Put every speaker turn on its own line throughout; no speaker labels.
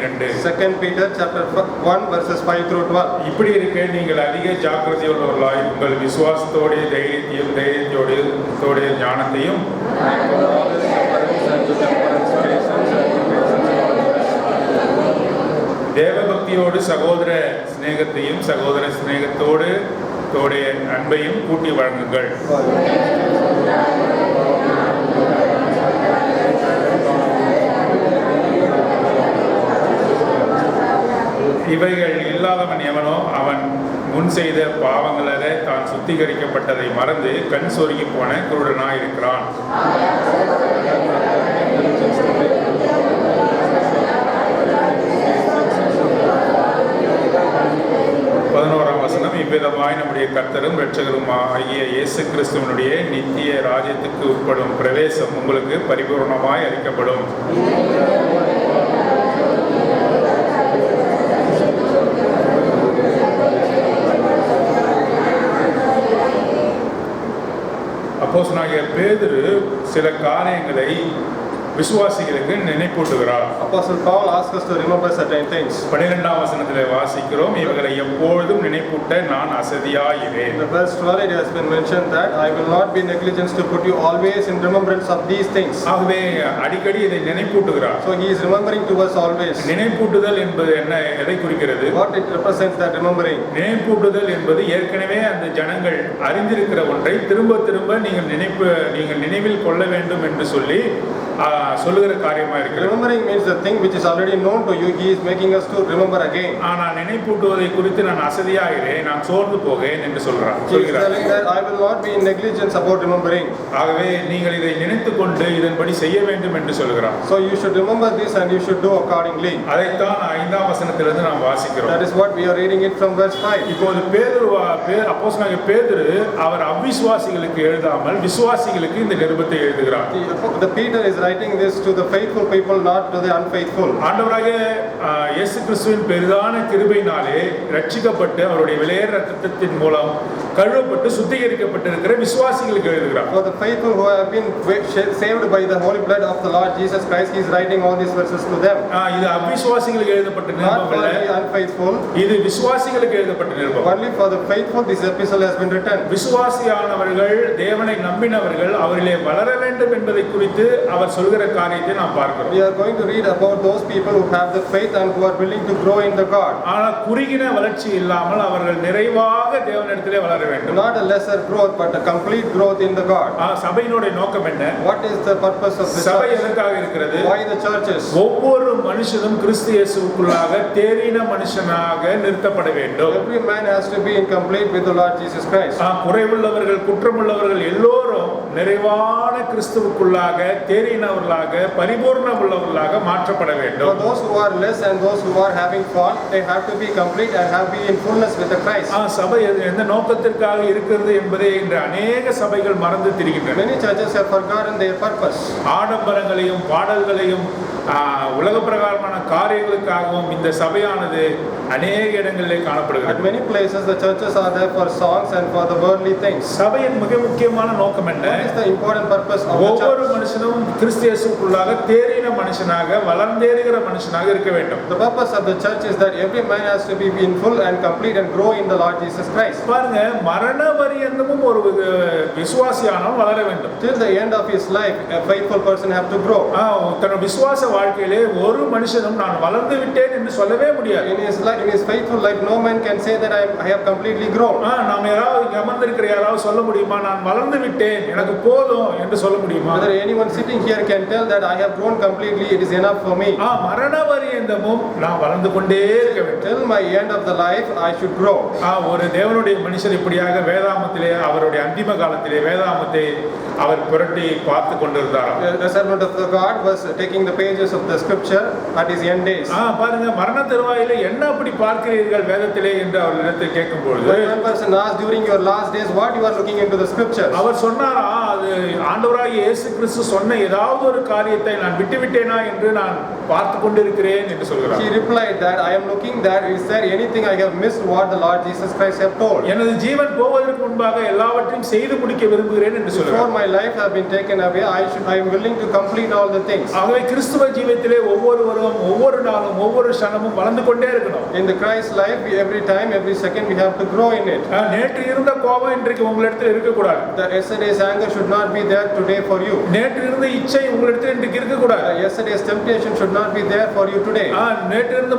Second Peter chapter 1 verses 5 through 12.
இப்படி இருக்க நீங்கள் அதிக ஜாக்கிரதையுள்ளவர்களாய் உங்கள் விசுவாசத்தோட தைரியத்தோடு ஞானத்தையும் தேவபக்தியோடு சகோதர சிநேகத்தோடு அன்பையும் கூட்டி வழங்குங்கள். இவைகள் இல்லாதவன் எவனோ அவன் முன் செய்த பாவங்கள தான் சுத்திகரிக்கப்பட்டதை மறந்து கண் சொருகி போன குருடனாய் இருக்கிறான். 11ஆம் வசனம், இவ்விதமாய் நம்முடைய கர்த்தரும் இரட்சகரும் ஆகிய இயேசு கிறிஸ்துவனுடைய நித்திய ராஜ்யத்துக்கு உட்படும் பிரவேசம் உங்களுக்கு பரிபூர்ணமாய் அளிக்கப்படும். அப்போஸ்தலனாகிய பேதுரு சில காரியங்களை விசுவாசிகளுக்கு நினைப்பூட்டுகிறார்.
Apostle Paul asks us to remember certain things.
12ஆம் வசனத்திலே வாசிக்கிறோம், இவர்களை எப்பொழுதும் நினைப்பூட்ட நான் அசதியாயிரேன்.
In verse 12 it has been mentioned that I will not be negligent to put you always in remembrance of these things.
ஆகவே அடிக்கடி இதை நினைப்பூட்டுகிறார்.
So he is remembering to us always.
நினைப்பூட்டுதல் என்பது என்ன, எதை குறிக்கிறது?
What it represents, that remembering.
நினைப்பூட்டுதல் என்பது ஏற்கனவே அந்த ஜனங்கள் அறிந்திருக்கிற ஒன்றை திரும்ப திரும்ப நீங்கள் நினைவில் கொள்ள வேண்டும் என்று சொல்லி சொல்லுகிற காரியமா இருக்கு.
Remembering means the thing which is already known to you, he is making us to remember again.
ஆனா நினைப்பூட்டுவதை குறித்து நான் அசதியாகிறேன், நான் சோர்ந்து போகிறேன் என்று சொல்கிறார்.
He is telling that I will not be in negligence about remembering.
ஆகவே நீங்கள் இதை நினைத்துக்கொண்டு இதன்படி செய்ய வேண்டும் என்று சொல்கிறார்.
So you should remember this and you should do accordingly.
அதைத்தான் 5ஆம் வசனத்திலிருந்து நாம் வாசிக்கிறோம்.
That is what we are reading it from verse 5.
இப்போது அப்போஸ்தலனாகிய பேதுரு அவர் அவிசுவாசிகளுக்கு எழுதாமல் விசுவாசிகளுக்கு இந்த நிருபத்தை எழுதுகிறார்.
The Peter is writing this to the faithful people, not to the unfaithful.
ஆண்டவராகிய இயேசு கிறிஸ்துவின் பெரிதான கிருபையினாலே ரட்சிக்கப்பட்டு அவருடைய விலையேற இரத்தத்தின் மூலம் கழுவப்பட்டு சுத்திகரிக்கப்பட்டிருக்கிற விசுவாசிகளுக்கு எழுதுகிறார்.
For the faithful who have been saved by the holy blood of the Lord Jesus Christ, he is writing all these verses to them.
இது அவிசுவாசிகளுக்கு எழுதப்பட்ட நிருபம் அல்ல.
Not for the unfaithful.
இது விசுவாசிகளுக்கு எழுதப்பட்ட நிருபம்.
Only for the faithful this epistle has been written.
விசுவாசியானவர்கள், தேவனை நம்பினவர்கள் அவரிலே வளர வேண்டும் என்பதை குறித்து அவர் சொல்கிற காரியத்தை நாம் பார்க்கிறோம்.
We are going to read about those people who have the faith and who are willing to grow in the God.
ஆனால் குறுகின வளர்ச்சி இல்லாமல் அவர்கள் நிறைவாக தேவனிடத்திலே வளர வேண்டும்.
Not a lesser growth but a complete growth in the God.
சபையினுடைய நோக்கம் என்ன?
What is the purpose of the
சபை எதற்காக இருக்கிறது?
Why the churches?
ஒவ்வொரு மனுஷனும் கிறிஸ்து இயேசுவுக்குள்ளாக தேறின மனுஷனாக நிறுத்தப்பட வேண்டும்.
Every man has to be in complete with the Lord Jesus Christ.
குறைவுள்ளவர்கள், குற்றமுள்ளவர்கள் எல்லோரும் நிறைவான கிறிஸ்துவுக்குள்ளாக தேறினவர்களாக பரிபூர்ண உள்ளவர்களாக மாற்றப்பட வேண்டும்.
For those who are less and those who are having fault, they have to be complete and have be in fullness with the Christ.
சபை எந்த நோக்கத்திற்காக இருக்கிறது என்பதை இன்று அநேக சபைகள் மறந்து திரிகின்றன.
Many churches have forgotten their purpose.
ஆடம்பரங்களையும் பாடல்களையும் உலக பிரகாரமான காரியங்களுக்காகவும் இந்த சபையானது அநேக இடங்களிலே காணப்படுகிறது.
At many places the churches are there for songs and for the worldly things.
சபையின் மிக முக்கியமான நோக்கம் என்ன?
What is the important purpose of the church?
ஒவ்வொரு மனுஷனும் கிறிஸ்து இயேசுவுக்குள்ளாக தேறின மனுஷனாக வளர்ந்தேறுகிற மனுஷனாக இருக்க வேண்டும்.
The purpose of the church is that every man has to be in full and complete and grow in the Lord Jesus Christ.
பாருங்க, மரண பரியந்தமும் ஒரு விசுவாசியானவன் வளர வேண்டும்.
Till the end of his life a faithful person have to grow.
தன் விசுவாச வாழ்க்கையிலே ஒரு மனுஷனும் நான் வளர்ந்து விட்டேன் என்று சொல்லவே முடியாது.
In his faithful life no man can say that I have completely grown.
நாம் யாராவது அமர்ந்திருக்கிற யாராவது சொல்ல முடியுமா நான் வளர்ந்து விட்டேன் எனக்கு போதும் என்று சொல்ல முடியுமா?
Whether anyone sitting here can tell that I have grown completely, it is enough for me.
மரண பரியந்தமும் நான் வளர்ந்து கொண்டே இருக்க வேண்டும்.
Till my end of the life I should grow.
ஒரு தேவனுடைய மனுஷர் இப்படியாக வேதாமத்திலே அவருடைய அந்திம காலத்திலே வேதாமத்தை அவர் புரட்டி பார்த்து கொண்டிருந்தார்.
The servant of the God was taking the pages of the scripture at his end days.
பாருங்க, மரண தருவாயிலே என்ன அப்படி பார்க்கிறீர்கள் வேதத்திலே என்று அவரிடத்தில் கேட்கும்போது
one person asked during your last days what you are looking into the scriptures.
அவர் சொன்னாரா, அது ஆண்டவராகிய இயேசு கிறிஸ்து சொன்ன ஏதாவது ஒரு காரியத்தை நான் விட்டுவிட்டேனா என்று நான் பார்த்து கொண்டிருக்கிறேன் என்று சொல்கிறார்.
He replied that I am looking that is there anything I have missed what the Lord Jesus Christ have told.
எனது ஜீவன் போவதற்கு முன்பாக எல்லாவற்றையும் செய்து முடிக்க விரும்புகிறேன் என்று சொல்கிறார்.
Before my life have been taken away, I am willing to complete all the things.
ஆகவே கிறிஸ்துவ ஜீவியத்திலே ஒவ்வொருவரும் ஒவ்வொரு நாளும் ஒவ்வொரு க்ஷணமும் வளர்ந்து கொண்டே இருக்கணும்.
In the Christ life, every time, every second we have to grow in it.
நேற்று இருந்த கோபம் இன்றைக்கு உங்களிடத்தில் இருக்க கூடாது.
The yesterday's anger should not be there today for you.
நேற்று இருந்த இச்சை உங்களிடத்தில் இன்றைக்கு இருக்க கூடாது.
Yesterday's temptation should not be there for you today.
நேற்று இருந்த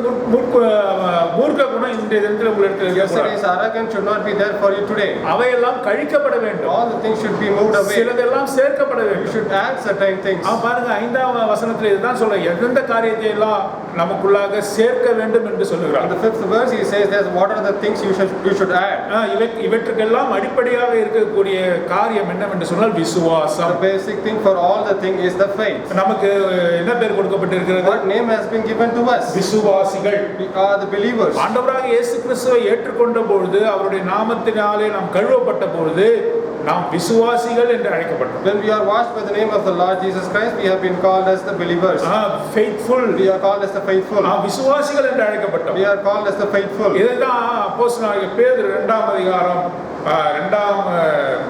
மூர்க்க குணம் இன்றைய தினத்தில் உங்களிடத்தில் இருக்க கூடாது.
Yesterday's arrogance should not be there for you today.
அவையெல்லாம் கழிக்கப்பட வேண்டும்.
All the things should be moved away.
சிலதெல்லாம் சேர்க்கப்பட வேண்டும்.
You should add certain things.
பாருங்க 5ஆம் வசனத்தில் இதுதான் சொல்ற எந்த காரியத்தை எல்லாம் நமக்குள்ளாக சேர்க்க வேண்டும் என்று சொல்லுகிறார்.
In the 5th verse he says that what are the things you should add.
இவற்றுக்கெல்லாம் அடிப்படையாக இருக்கக்கூடிய காரியம் என்னவென்று சொன்னால் விசுவாசம்.
The basic thing for all the thing is the faith.
நமக்கு என்ன பேர் கொடுக்கப்பட்டிருக்கிறது?
What name has been given to us?
விசுவாசிகள்.
We are the believers.
ஆண்டவராகிய இயேசு கிறிஸ்துவை ஏற்றுக்கொண்ட பொழுது அவருடைய நாமத்தினாலே நாம் கழுவப்பட்ட பொழுது நாம் விசுவாசிகள் என்று அழைக்கப்பட்டோம்.
When we are washed by the name of the Lord Jesus Christ, we have been called as the believers.
Faithful.
We are called as the faithful.
விசுவாசிகள் என்று அழைக்கப்பட்டோம்.
We are called as the faithful.
இதுதான் அப்போஸ்தலனாகிய பேதுரு 2ஆம் அதிகாரம் 2ஆம்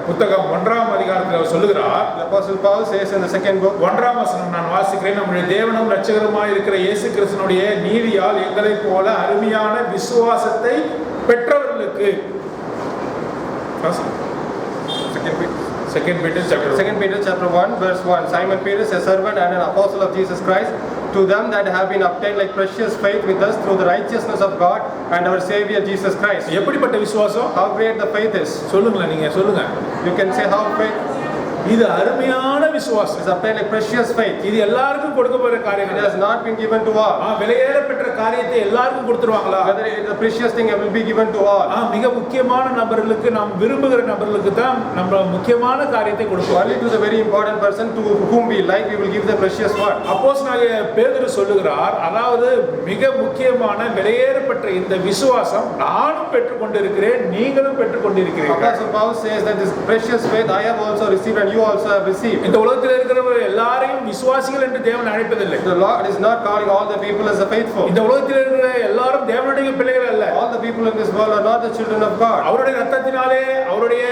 புத்தகம் 1ஆம் அதிகாரத்தில் சொல்லுகிறார்.
The Apostle Paul says in the 2nd book,
1ஆம் வசனம் நான் வாசிக்கிறேன். நம்முடைய தேவனும் இரட்சகருமாய் இருக்கிற இயேசு கிறிஸ்துவினுடைய நீதியால் எங்களைப் போல அருமையான விசுவாசத்தை பெற்றவர்களுக்கு. Second Peter chapter 1 verse 1. Simon Peter, a servant and an apostle of Jesus Christ, to them that have been obtained like precious faith with us through the righteousness of God and our Savior Jesus Christ. எப்படிப்பட்ட விசுவாசம்?
How great the faith is.
சொல்லுங்க, நீங்க சொல்லுங்க.
You can say how faith.
இது அருமையான விசுவாசம்.
It's obtained like precious faith.
இது எல்லாருக்கும் கொடுக்கப்படுற காரியம்.
It has not been given to all.
விலையேற பெற்ற காரியத்தை எல்லாருக்கும் கொடுத்துருவாங்களா?
Whether the precious thing will be given to all.
மிக முக்கியமான நபர்களுக்கு, நாம் விரும்புகிற நபர்களுக்கு தான் நம்ம முக்கியமான காரியத்தை கொடுப்போம்.
Only to the very important person to whom we like we will give the precious one.
அப்போஸ்தலனாகிய பேதுரு சொல்லுகிறார், அதாவது மிக முக்கியமான விலையேறப்பட்ட இந்த விசுவாசம் நானும் பெற்றுக்கொண்டிருக்கிறேன், நீங்களும் பெற்றுக்கொண்டிருக்கிறீர்கள்.
Apostle Paul says that this precious faith I have also received and you also have received.
இந்த உலகத்தில் இருக்கிற எல்லாரையும் விசுவாசிகள் என்று தேவன் அழைப்பதில்லை.
The Lord is not calling all the people as the faithful.
இந்த உலகத்தில் இருக்கிற எல்லாரும் தேவனுடைய பிள்ளைகள் அல்ல.
All the people in this world are not the children of God.
அவருடைய இரத்தத்தினாலே, அவருடைய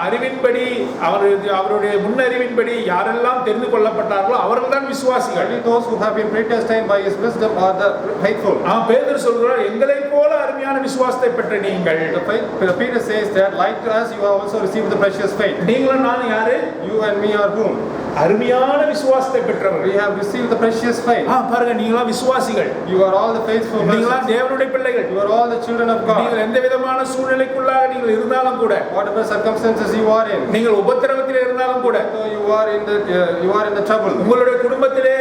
அறிவின்படி, அவருடைய முன்னறிவின்படி யாரெல்லாம் தெரிந்து கொள்ளப்பட்டார்களோ அவர்கள்தான் விசுவாசிகள்.
Only those who have been predestined by his wisdom are the faithful.
பேதுரு சொல்கிறார், எங்களைப் போல அருமையான விசுவாசத்தை பெற்ற நீங்கள்.
Peter says that like us you have also received the precious faith.
நீங்களும் நான் யாரு?
You and me are whom?
அருமையான விசுவாசத்தை பெற்றவர்கள்.
We have received the precious faith.
பாருங்க, நீங்களா விசுவாசிகள்.
You are all the faithful.
நீங்களா தேவனுடைய பிள்ளைகள்.
You are all the children of God.
நீங்கள் எந்த விதமான சூழ்நிலைக்குள்ளாக நீங்கள் இருந்தாலும் கூட,
whatever circumstances you are in,
நீங்கள் உபத்திரவத்தில் இருந்தாலும் கூட,
so you are in the trouble,
உங்களுடைய குடும்பத்திலே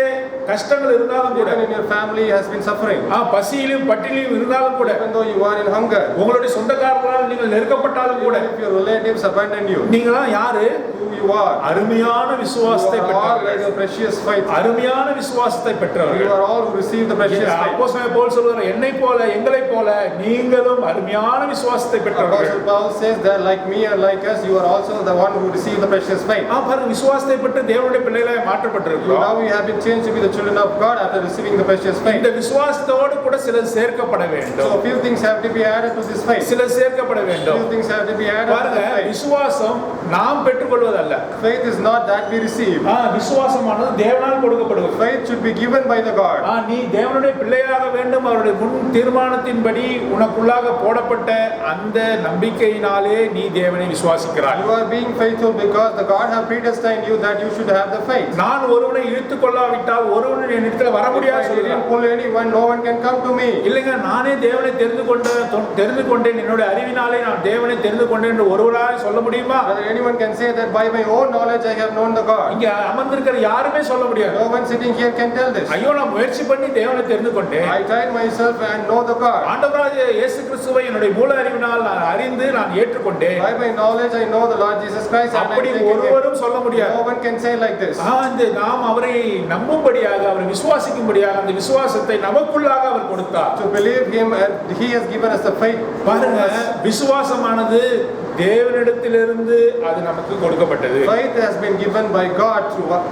கஷ்டங்கள் இருந்தாலும் கூட,
even in your family has been suffering,
பசியிலும் பட்டினியிலும் இருந்தாலும் கூட,
even though you are in hunger,
உங்களுடைய சொந்தக்காரர்களால் நீங்கள் நெருக்கப்பட்டாலும் கூட,
if your relatives abandon you,
நீங்களா யாரு?
who you are?
அருமையான விசுவாசத்தை பெற்றவர்கள்.
Precious faith.
அருமையான விசுவாசத்தை பெற்றவர்கள்.
You are all who receive the precious faith.
அப்போஸ்தலன் பவுல் சொல்றார், என்னை போல எங்களைப் போல நீங்களும் அருமையான விசுவாசத்தை பெற்றவர்கள்.
Apostle Paul says that like me and like us you are also the one who received the precious faith.
பாருங்க, விசுவாசத்தை பெற்று தேவனுடைய பிள்ளைகளாய் மாற்றப்பட்டிருக்கிறோம்.
Now we have been changed to be the children of God after receiving the precious faith.
இந்த விசுவாசத்தோடு கூட சில சேர்க்கப்பட வேண்டும்.
So few things have to be added to this faith.
சில சேர்க்கப்பட வேண்டும்.
Few things have to be added to
பாருங்க,
this faith.
விசுவாசம் நாம் பெற்றுக்கொள்வதல்ல.
Faith is not that we receive.
விசுவாசமானது தேவனால் கொடுக்கப்படுவது.
Faith should be given by the God.
நீ தேவனுடைய பிள்ளையாக வேண்டும், அவருடைய முன் தீர்மானத்தின்படி உனக்குள்ளாக போடப்பட்ட அந்த நம்பிக்கையினாலே நீ தேவனை விசுவாசிக்கிறாய்.
You are being faithful because the God have predestined you that you should have the faith.
நான் ஒருவனை இழுத்துக் கொள்ளாவிட்டால் ஒருவன் என்னிடத்தில் வர முடியாது சொல்றான்.
Pull anyone, no one can come to me.
இல்லங்க, நானே தேவனை தெரிந்து கொண்டேன், என்னுடைய அறிவினாலே நான் தேவனை தெரிந்து கொண்டேன் என்று ஒருவராய் சொல்ல முடியுமா?
Whether anyone can say that by my own knowledge I have known the God.
இங்க அமர்ந்திருக்கிற யாருமே சொல்ல முடியாது.
No one sitting here can tell this.
ஐயோ, நான் முயற்சி பண்ணி தேவனை தெரிந்து கொண்டேன்.
I tried myself and know the God.
ஆண்டவராகிய இயேசு கிறிஸ்துவை என்னுடைய மூல அறிவினால் நான் அறிந்து நான் ஏற்றுக்கொண்டேன்.
By my knowledge I know the Lord Jesus Christ.
அப்படி ஒருவரும் சொல்ல முடியாது.
No one can say like this.
நாம் அவரை நம்பும்படியாக, அவரை விசுவாசிக்கும்படியாக அந்த விசுவாசத்தை நமக்குள்ளாக அவர் கொடுத்தார்.
To believe him and he has given us the faith.
பாருங்க, விசுவாசமானது
தேவனிடத்திலிருந்து அது நமக்கு கொடுக்கப்பட்டது.
Faith has been given by God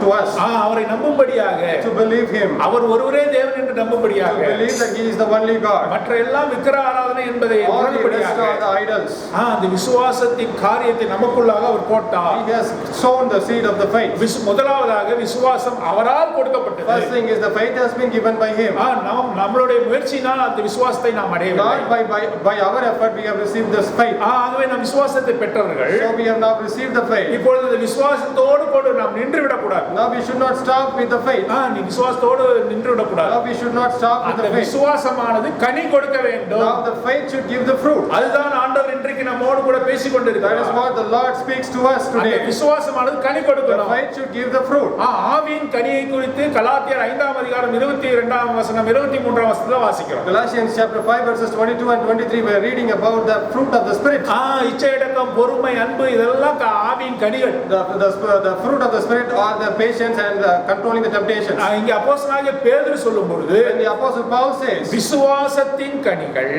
to us.
அவரை நம்பும்படியாக,
To believe Him.
அவர் ஒருவரே தேவன் என்று
To
நம்பும்படியாக,
believe that He is the only God.
மற்ற எல்லாம் விக்கிர ஆராதனை என்பதை
All the rest
உணரும்படியாக
are the idols.
அந்த விசுவாசத்தின் காரியத்தை நமக்குள்ளாக அவர் போட்டார்.
He has sown the seed of the faith.
முதலாவதாக விசுவாசம் அவரால் கொடுக்கப்பட்டது.
First thing is the faith has been given by Him.
நாம் நம்மளுடைய முயற்சியினால் அந்த விசுவாசத்தை நாம் அடையவில்லை.
Not by our effort we have received this faith.
ஆகவே நாம் விசுவாசத்தை பெற்றவர்கள்.
So we have now received the faith.
இப்பொழுது இந்த விசுவாசத்தோடு கூட நாம் நின்று விடக்கூடாது.
Now we should not stop with the faith.
நீ விசுவாசத்தோடு நின்று விடக்கூடாது.
Now we should not stop with
அந்த
the faith.
விசுவாசமானது கனி கொடுக்க வேண்டும்.
Now the faith should give the fruit.
அதுதான் ஆண்டவர் இன்றைக்கு நம்மோடு கூட பேசிக் கொண்டிருக்கிறார்.
That is what the Lord speaks to us
அந்த
today.
விசுவாசமானது கனி
The
கொடுக்கணும்.
faith should give the fruit.
ஆவியின் கனியை குறித்து கலாத்தியர் 5ஆம் அதிகாரம் 22ஆம் வசனம் 23ஆம் வசனத்துல வாசிக்கிறோம்.
Galatians chapter 5 verses 22 and 23 we are reading about the fruit of the spirit.
இச்சையடக்கம், பொறுமை, அன்பு இதெல்லாம் ஆவியின் கனிகள்.
The fruit of the spirit are the patience and controlling the temptations.
இங்க அப்போஸ்தலனாகிய பேதுரு சொல்லும் பொழுது
When the apostle Paul says
விசுவாசத்தின் கனிகள்,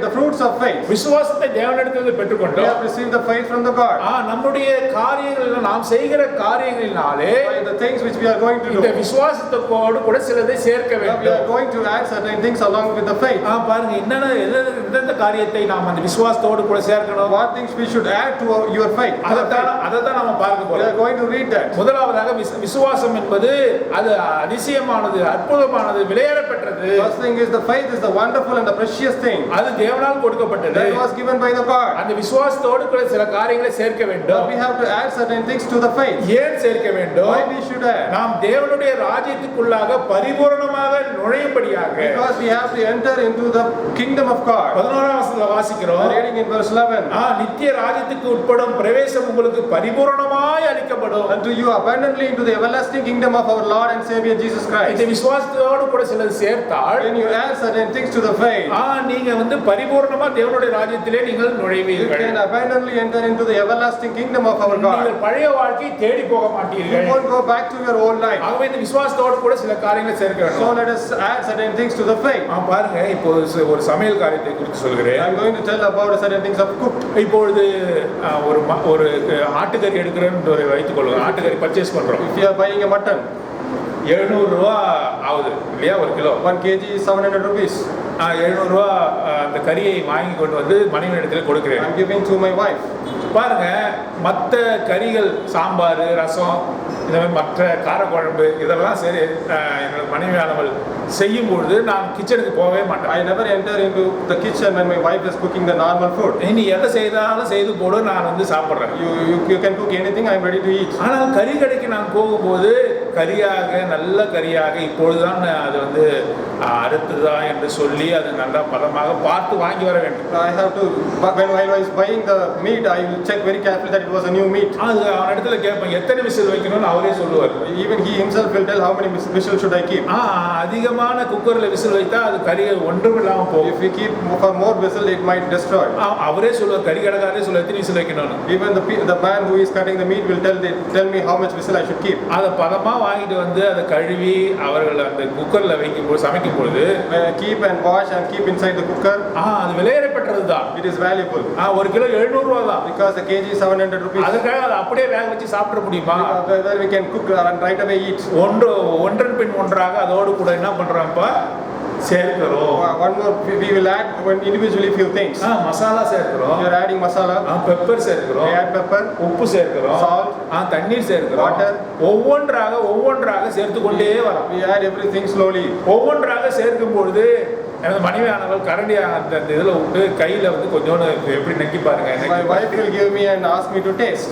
the fruits of faith,
விசுவாசத்தை தேவனிடத்திலிருந்து
we
பெற்றுக்கொண்டோம்.
have received the faith from the God.
நம்முடைய காரியங்கள், நாம் செய்கிற காரியங்களினாலே
By the things which we are going to
இந்த
do,
விசுவாசத்தோடு கூட சிலதை சேர்க்க
we are
வேண்டும்.
going to add certain things along with the faith.
பாருங்க எந்தெந்த காரியத்தை நாம் அந்த விசுவாசத்தோடு கூட சேர்க்கணும்.
What things we should add to your faith?
அதைத்தான் நம்ம பார்க்க
We
போறோம்.
are going to read that.
முதலாவதாக விசுவாசம் என்பது அது அதிசயமானது, அற்புதமானது, விலையேறப்பெற்றது.
First thing is the faith is the wonderful and the precious thing
அது தேவனால் கொடுக்கப்பட்டது.
that was given by the God.
அந்த விசுவாசத்தோடு கூட சில காரியங்களை சேர்க்க
But
வேண்டும்.
we have to add certain things to the faith.
ஏன் சேர்க்க வேண்டும்?
Why we should add?
நாம் தேவனுடைய ராஜ்யத்துக்குள்ளாக பரிபூரணமாக நுழையும்படியாக
Because we have to enter into the kingdom of God.
11ஆம் வசனத்துல வாசிக்கிறோம்.
We are reading in verse 11.
நித்திய ராஜ்யத்துக்கு உட்படும் பிரவேசம் உங்களுக்கு பரிபூரணமாய் அளிக்கப்படும்.
Unto you abundantly into the everlasting kingdom of our Lord and Savior Jesus
இந்த
Christ.
விசுவாசத்தோடு கூட சிலது சேர்த்தால்
When you add certain things to the faith,
நீங்க பரிபூரணமா தேவனுடைய ராஜ்யத்திலே நீங்கள்
you
நுழைவீர்கள்.
can abundantly enter into the everlasting kingdom of our God.
நீங்கள் பழைய வாழ்க்கை தேடி போக
You
மாட்டீர்கள்.
won't go back to your old life.
ஆகவே இந்த விசுவாசத்தோடு கூட சில காரியங்களை சேர்க்க
So
வேண்டும்.
let us add certain things to the faith.
பாருங்க, இப்போ ஒரு சமையல் காரியத்தை குறித்து சொல்கிறேன்.
I'm going to tell about certain things of cook.
இப்பொழுது ஒரு ஆட்டுக்கறி எடுக்கிறேன்னு வைத்துக் கொள்ளுங்க. ஆட்டுக்கறி பர்ச்சேஸ் பண்றோம்.
If you are buying a mutton,
700 ரூபா ஆகுது இல்லையா ஒரு கிலோ.
1 kg is 700 rupees.
700 ரூபா அந்த கறியை வாங்கி கொண்டு வந்து மனைவி இடத்துல கொடுக்கிறேன்.
I'm giving to my wife.
பாருங்க, மற்ற கறிகள், சாம்பார், ரசம், இந்த மாதிரி மற்ற காரக்குழம்பு இதெல்லாம் சரி என்னோட மனைவியானவள் செய்யும் பொழுது நான் கிச்சனுக்கு போகவே மாட்டேன்.
I never enter into the kitchen when my wife is cooking the normal food.
நீ எதை செய்தாலும் செய்து போடு, நான் சாப்பிட்றேன்.
You can cook anything, I am ready to eat.
ஆனால் கறி கடைக்கு நான் போகும்போது கறியாக, நல்ல கறியாக இப்பொழுதுதான் அது அறுத்துதா என்று சொல்லி அது நல்லா பதமாக பார்த்து வாங்கி வர வேண்டும்.
I have to, when I was buying the meat, I will check very carefully that it was a new meat.
அது அவன் இடத்துல கேட்பேன், எத்தனை விசில் வைக்கணும்னு அவரே சொல்லுவார்.
Even he himself will tell how many whistles should I keep.
அதிகமான குக்கர்ல விசில் வைத்தா அது கறி ஒன்றும் இல்லாம போகும்.
If we keep for more whistle, it might destroy.
அவரே சொல்லுவார், கறி கடைக்காரரே சொல்லுவார் எத்தனை விசில் வைக்கணும்னு.
Even the man who is cutting the meat will tell me how much whistle I should keep.
அதை பதமா வாங்கிட்டு வந்து அதை கழுவி அவர்கள் அந்த குக்கர்ல வைக்கும்போது சமைக்கும் பொழுது
Keep and wash and keep inside the cooker.
அது விலையேறப்பட்டது தான்.
It is valuable.
ஒரு கிலோ 700 ரூபா தான்.
Because the kg is 700 rupees.
அதுக்காக அதை அப்படியே வேக வச்சு சாப்பிட முடியுமா?
Whether we can cook and right away eat.
ஒன்றன் பின் ஒன்றாக அதோடு கூட என்ன பண்றோம்ப்பா சேர்க்கிறோம்.
One more, we will add individually few things.
Masala சேர்க்கிறோம்.
We are adding masala.
Pepper சேர்க்கிறோம்.
We add pepper.
உப்பு சேர்க்கிறோம்.
Salt.
தண்ணீர் சேர்க்கிறோம்.
Water.
ஒவ்வொன்றாக சேர்த்து கொண்டே வரோம்.
We add everything slowly.
ஒவ்வொன்றாக சேர்க்கும் பொழுது எனது மனைவியானவள் கரண்டியா அந்த இதில் விட்டு கையில் கொஞ்சோன்னு எப்படி நக்கி பாருங்க.
My wife will give me and ask me to taste.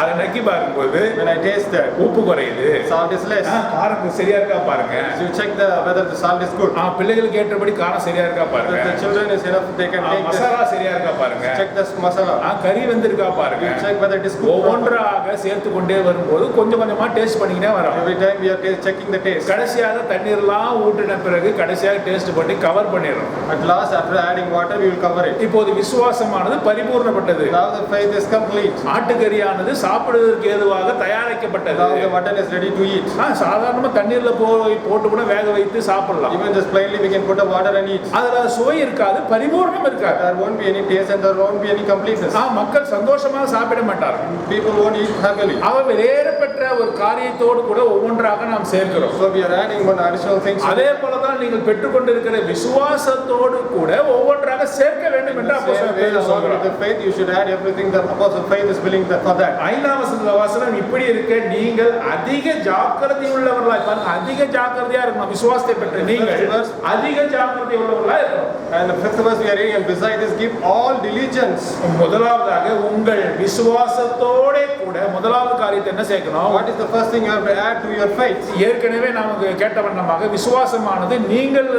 அதை நக்கி பார்க்கும்போது
when I taste that,
உப்பு குறையுது,
salt is less.
காரம் சரியா இருக்கா பாருங்க.
You check whether the salt is good.
பிள்ளைகளுக்கு ஏற்றபடி காரம் சரியா இருக்கா பாருங்க.
The children is enough, they can take this.
Masala சரியா இருக்கா பாருங்க.
Check the masala.
கறி வெந்திருக்கா பாருங்க.
You check whether it is cooked.
ஒவ்வொன்றாக சேர்த்து கொண்டே வரும்போது கொஞ்சம் கொஞ்சமா டேஸ்ட் பண்ணிக்கிட்டே வரோம்.
Every time we are checking the taste.
கடைசியாக தண்ணீர்லாம் ஊற்றின பிறகு கடைசியாக டேஸ்ட் பண்ணி கவர் பண்ணிடுறோம்.
At last, after adding water, we will cover it.
இப்போது விசுவாசமானது பரிபூர்ணப்பட்டது.
Now the faith is complete.
ஆட்டுக்கறியானது சாப்பிடுவதற்கு ஏதுவாக தயாரிக்கப்பட்டது.
Now the mutton is ready to eat.
சாதாரணமா தண்ணீர்ல போட்டு கூட வேக வைத்து சாப்பிடலாம்.
Even just plainly we can put a water and eat.
அதுல சுவை இருக்காது, பரிபூரணம் இருக்காது.
There won't be any taste and there won't be any completeness.
மக்கள் சந்தோஷமாக சாப்பிட மாட்டார்கள்.
People won't eat happily.
அவ வெளியேறப்பட்ட ஒரு காரியத்தோடு கூட ஒவ்வொன்றாக நாம் சேர்க்கிறோம்.
So we are adding one additional things.
அதே போலதான் நீங்கள் பெற்றுக்கொண்டிருக்கிற விசுவாசத்தோடு கூட ஒவ்வொன்றாக சேர்க்க வேண்டும் என்று அப்போஸ்தலன் பேதுரு சொல்கிறார்.
The faith you should add everything that apostle faith is willing for that.
5ஆம் வசனம் இப்படி இருக்க நீங்கள் அதிக ஜாக்கிரதை உள்ளவர்களாய் பாருங்க, அதிக ஜாக்கிரதையா இருக்கணும். விசுவாசத்தை பற்றி நீங்கள் அதிக ஜாக்கிரதை உள்ளவர்களாய் இருக்கணும்.
And the 5th verse we are reading, and besides this give all diligence.
முதலாவதாக உங்கள் விசுவாசத்தோட கூட முதலாவது காரியத்தை என்ன சேர்க்கணும்?
What is the first thing you have to add to your faith?
ஏற்கனவே நமக்கு கேட்ட வண்ணமாக விசுவாசமானது நீங்கள்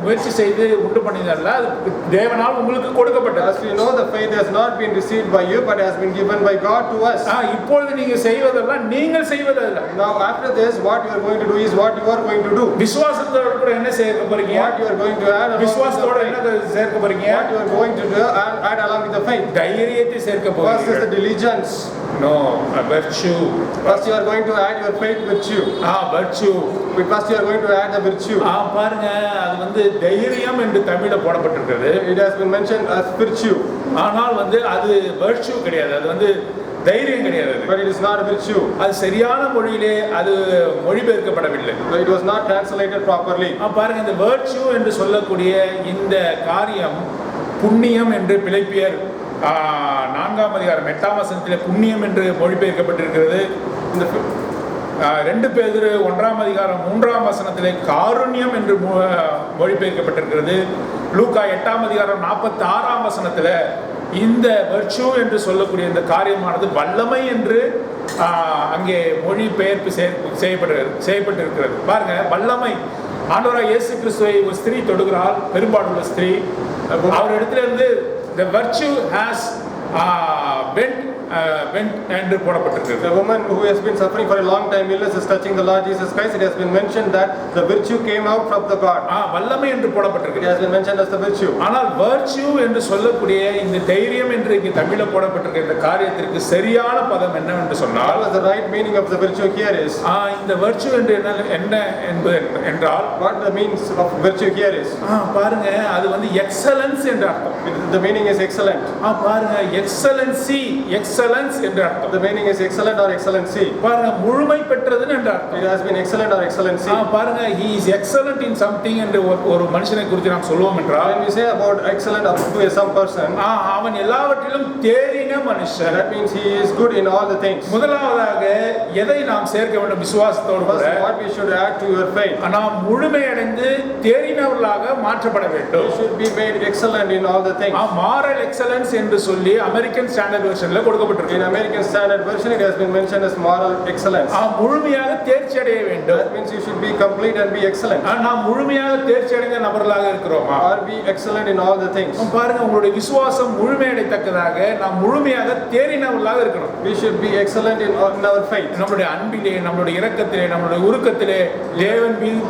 முயற்சி செய்து உண்டு பண்ணினதல்ல, அது தேவனால் உங்களுக்கு கொடுக்கப்பட்டது.
As you know, the faith has not been received by you but has been given by God to us.
இப்பொழுது நீங்க செய்வதெல்லாம் நீங்கள் செய்வதல்ல.
Now after this what you are going to do is what you are going to do.
விசுவாசத்தோட கூட என்ன சேர்க்க போறீங்க?
What you are going to add.
விசுவாசத்தோட என்ன சேர்க்க போறீங்க?
What you are going to do and add along with the faith.
தைரியத்தை சேர்க்க போறீங்க.
First is the diligence.
No, a virtue.
First you are going to add your faith virtue.
Virtue.
First you are going to add the virtue.
பாருங்க, அது வந்து தைரியம் என்று தமிழ்ல போடப்பட்டிருக்கிறது.
It has been mentioned as virtue.
ஆனால் வந்து அது virtue கிடையாது, அது வந்து தைரியம் கிடையாது.
But it is not a virtue.
அது சரியான மொழியிலே அது மொழிபெயர்க்கப்படவில்லை.
It was not translated properly.
பாருங்க, இந்த virtue என்று சொல்லக்கூடிய இந்த காரியம் புண்ணியம் என்று பிலிப்பியர் 4ஆம் அதிகாரம் 8ஆம் வசனத்திலே புண்ணியம் என்று மொழிபெயர்க்கப்பட்டிருக்கிறது. இந்த 2 பேதுரு 1ஆம் அதிகாரம் 3ஆம் வசனத்திலே காருண்யம் என்று மொழிபெயர்க்கப்பட்டிருக்கிறது. லூக்கா 8ஆம் அதிகாரம் 46ஆம் வசனத்தில் இந்த வர்ச்சு என்று சொல்லக்கூடிய இந்த காரியமானது வல்லமை என்று அங்கே மொழிபெயர்ப்பு செய்யப்பட்டிருக்கிறது. பாருங்க, வல்லமை. ஆண்டவராகிய இயேசு கிறிஸ்துவை ஒரு ஸ்திரீ தொடுகிறாள், பெரும்பாலுள்ள ஸ்திரீ. அவர் இடத்துல இருந்து the virtue has went என்று போடப்பட்டிருக்கிறது.
The woman who has been suffering for a long time illness is touching the Lord Jesus Christ. It has been mentioned that the virtue came out from the God.
வல்லமை என்று
It
போடப்பட்டிருக்கிறது.
has been mentioned as the virtue.
ஆனால் virtue என்று சொல்லக்கூடிய இந்த தைரியம் என்று இங்கே தமிழில் போடப்பட்டிருக்கிற இந்த காரியத்திற்கு சரியான பதம் என்னவென்று சொன்னால்,
What was the right meaning of the virtue here is?
இந்த virtue என்று என்ன என்றால்,
What the means of virtue here is?
பாருங்க, அது வந்து எக்ஸலன்ஸ் என்று அர்த்தம்.
The meaning is excellent.
பாருங்க, எக்ஸலன்சி, எக்ஸலன்ஸ் என்று அர்த்தம்.
The meaning is excellent or excellency.
பாருங்க, முழுமை பெற்றதுன்னு என்று அர்த்தம்.
It has been excellent or excellency.
பாருங்க, he is excellent in something என்று ஒரு மனுஷனை குறித்து நாம் சொல்லுவோம் என்றால்,
When we say about excellent up to some person,
அவன் எல்லாவற்றிலும் தேறின மனுஷன்.
that means he is good in all the things.
முதலாவதாக எதை நாம் சேர்க்க வேண்டும்? விசுவாசத்தோடு கூட
First, what we should add to your faith.
நாம் முழுமையடைந்து தேறினவர்களாக மாற்றப்பட வேண்டும்.
You should be made excellent in all the things.
moral excellence என்று சொல்லி அமெரிக்கன் ஸ்டாண்டர்ட் வெர்ஷன்ல கொடுக்கப்பட்டிருக்கு.
In American Standard Version, it has been mentioned as moral excellence.
முழுமையாக தேர்ச்சி அடைய வேண்டும்.
That means you should be complete and be excellent.
நாம் முழுமையாக தேர்ச்சி அடைந்த நபர்களாக இருக்கிறோமா?
Or be excellent in all the things.
பாருங்க, உங்களுடைய விசுவாசம் முழுமையடையத்தக்கதாக நாம் முழுமையாக தேறினவர்களாக இருக்கணும்.
We should be excellent in our faith.
நம்முடைய அன்பிலே, நம்முடைய இரக்கத்திலே, நம்முடைய உருக்கத்திலே, தேவன் மீது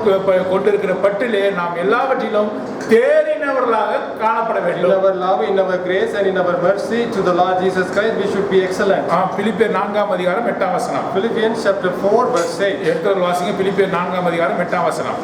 கொண்டிருக்கிற பற்றிலே நாம் எல்லாவற்றிலும் தேறினவர்களாக காணப்பட வேண்டும்.
In our love, in our grace and in our mercy to the Lord Jesus Christ, we should be excellent.
பிலிப்பியர் 4ஆம் அதிகாரம் 8ஆம் வசனம்.
Philippians chapter 4 verse 8.
எடுத்தவர் வாசிங்க. பிலிப்பியர் 4ஆம் அதிகாரம் 8ஆம் வசனம்.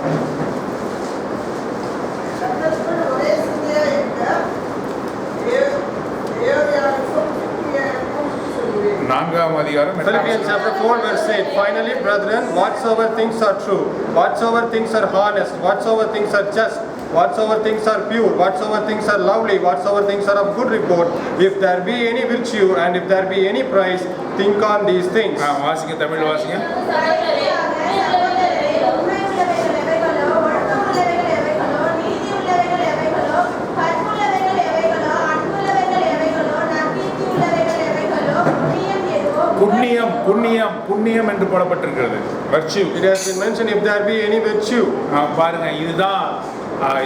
Philippians chapter 4 verse 8. Finally, brethren, whatsoever things are true, whatsoever things are honest, whatsoever things are just, whatsoever things are pure, whatsoever things are lovely, whatsoever things are of good report, if there be any virtue and if there be any praise, think on these things.
வாசிங்க, தமிழ் வாசிங்க. புண்ணியம், புண்ணியம், புண்ணியம் என்று போடப்பட்டிருக்கிறது. virtue.
It has been mentioned if there be any virtue.
பாருங்க, இதுதான்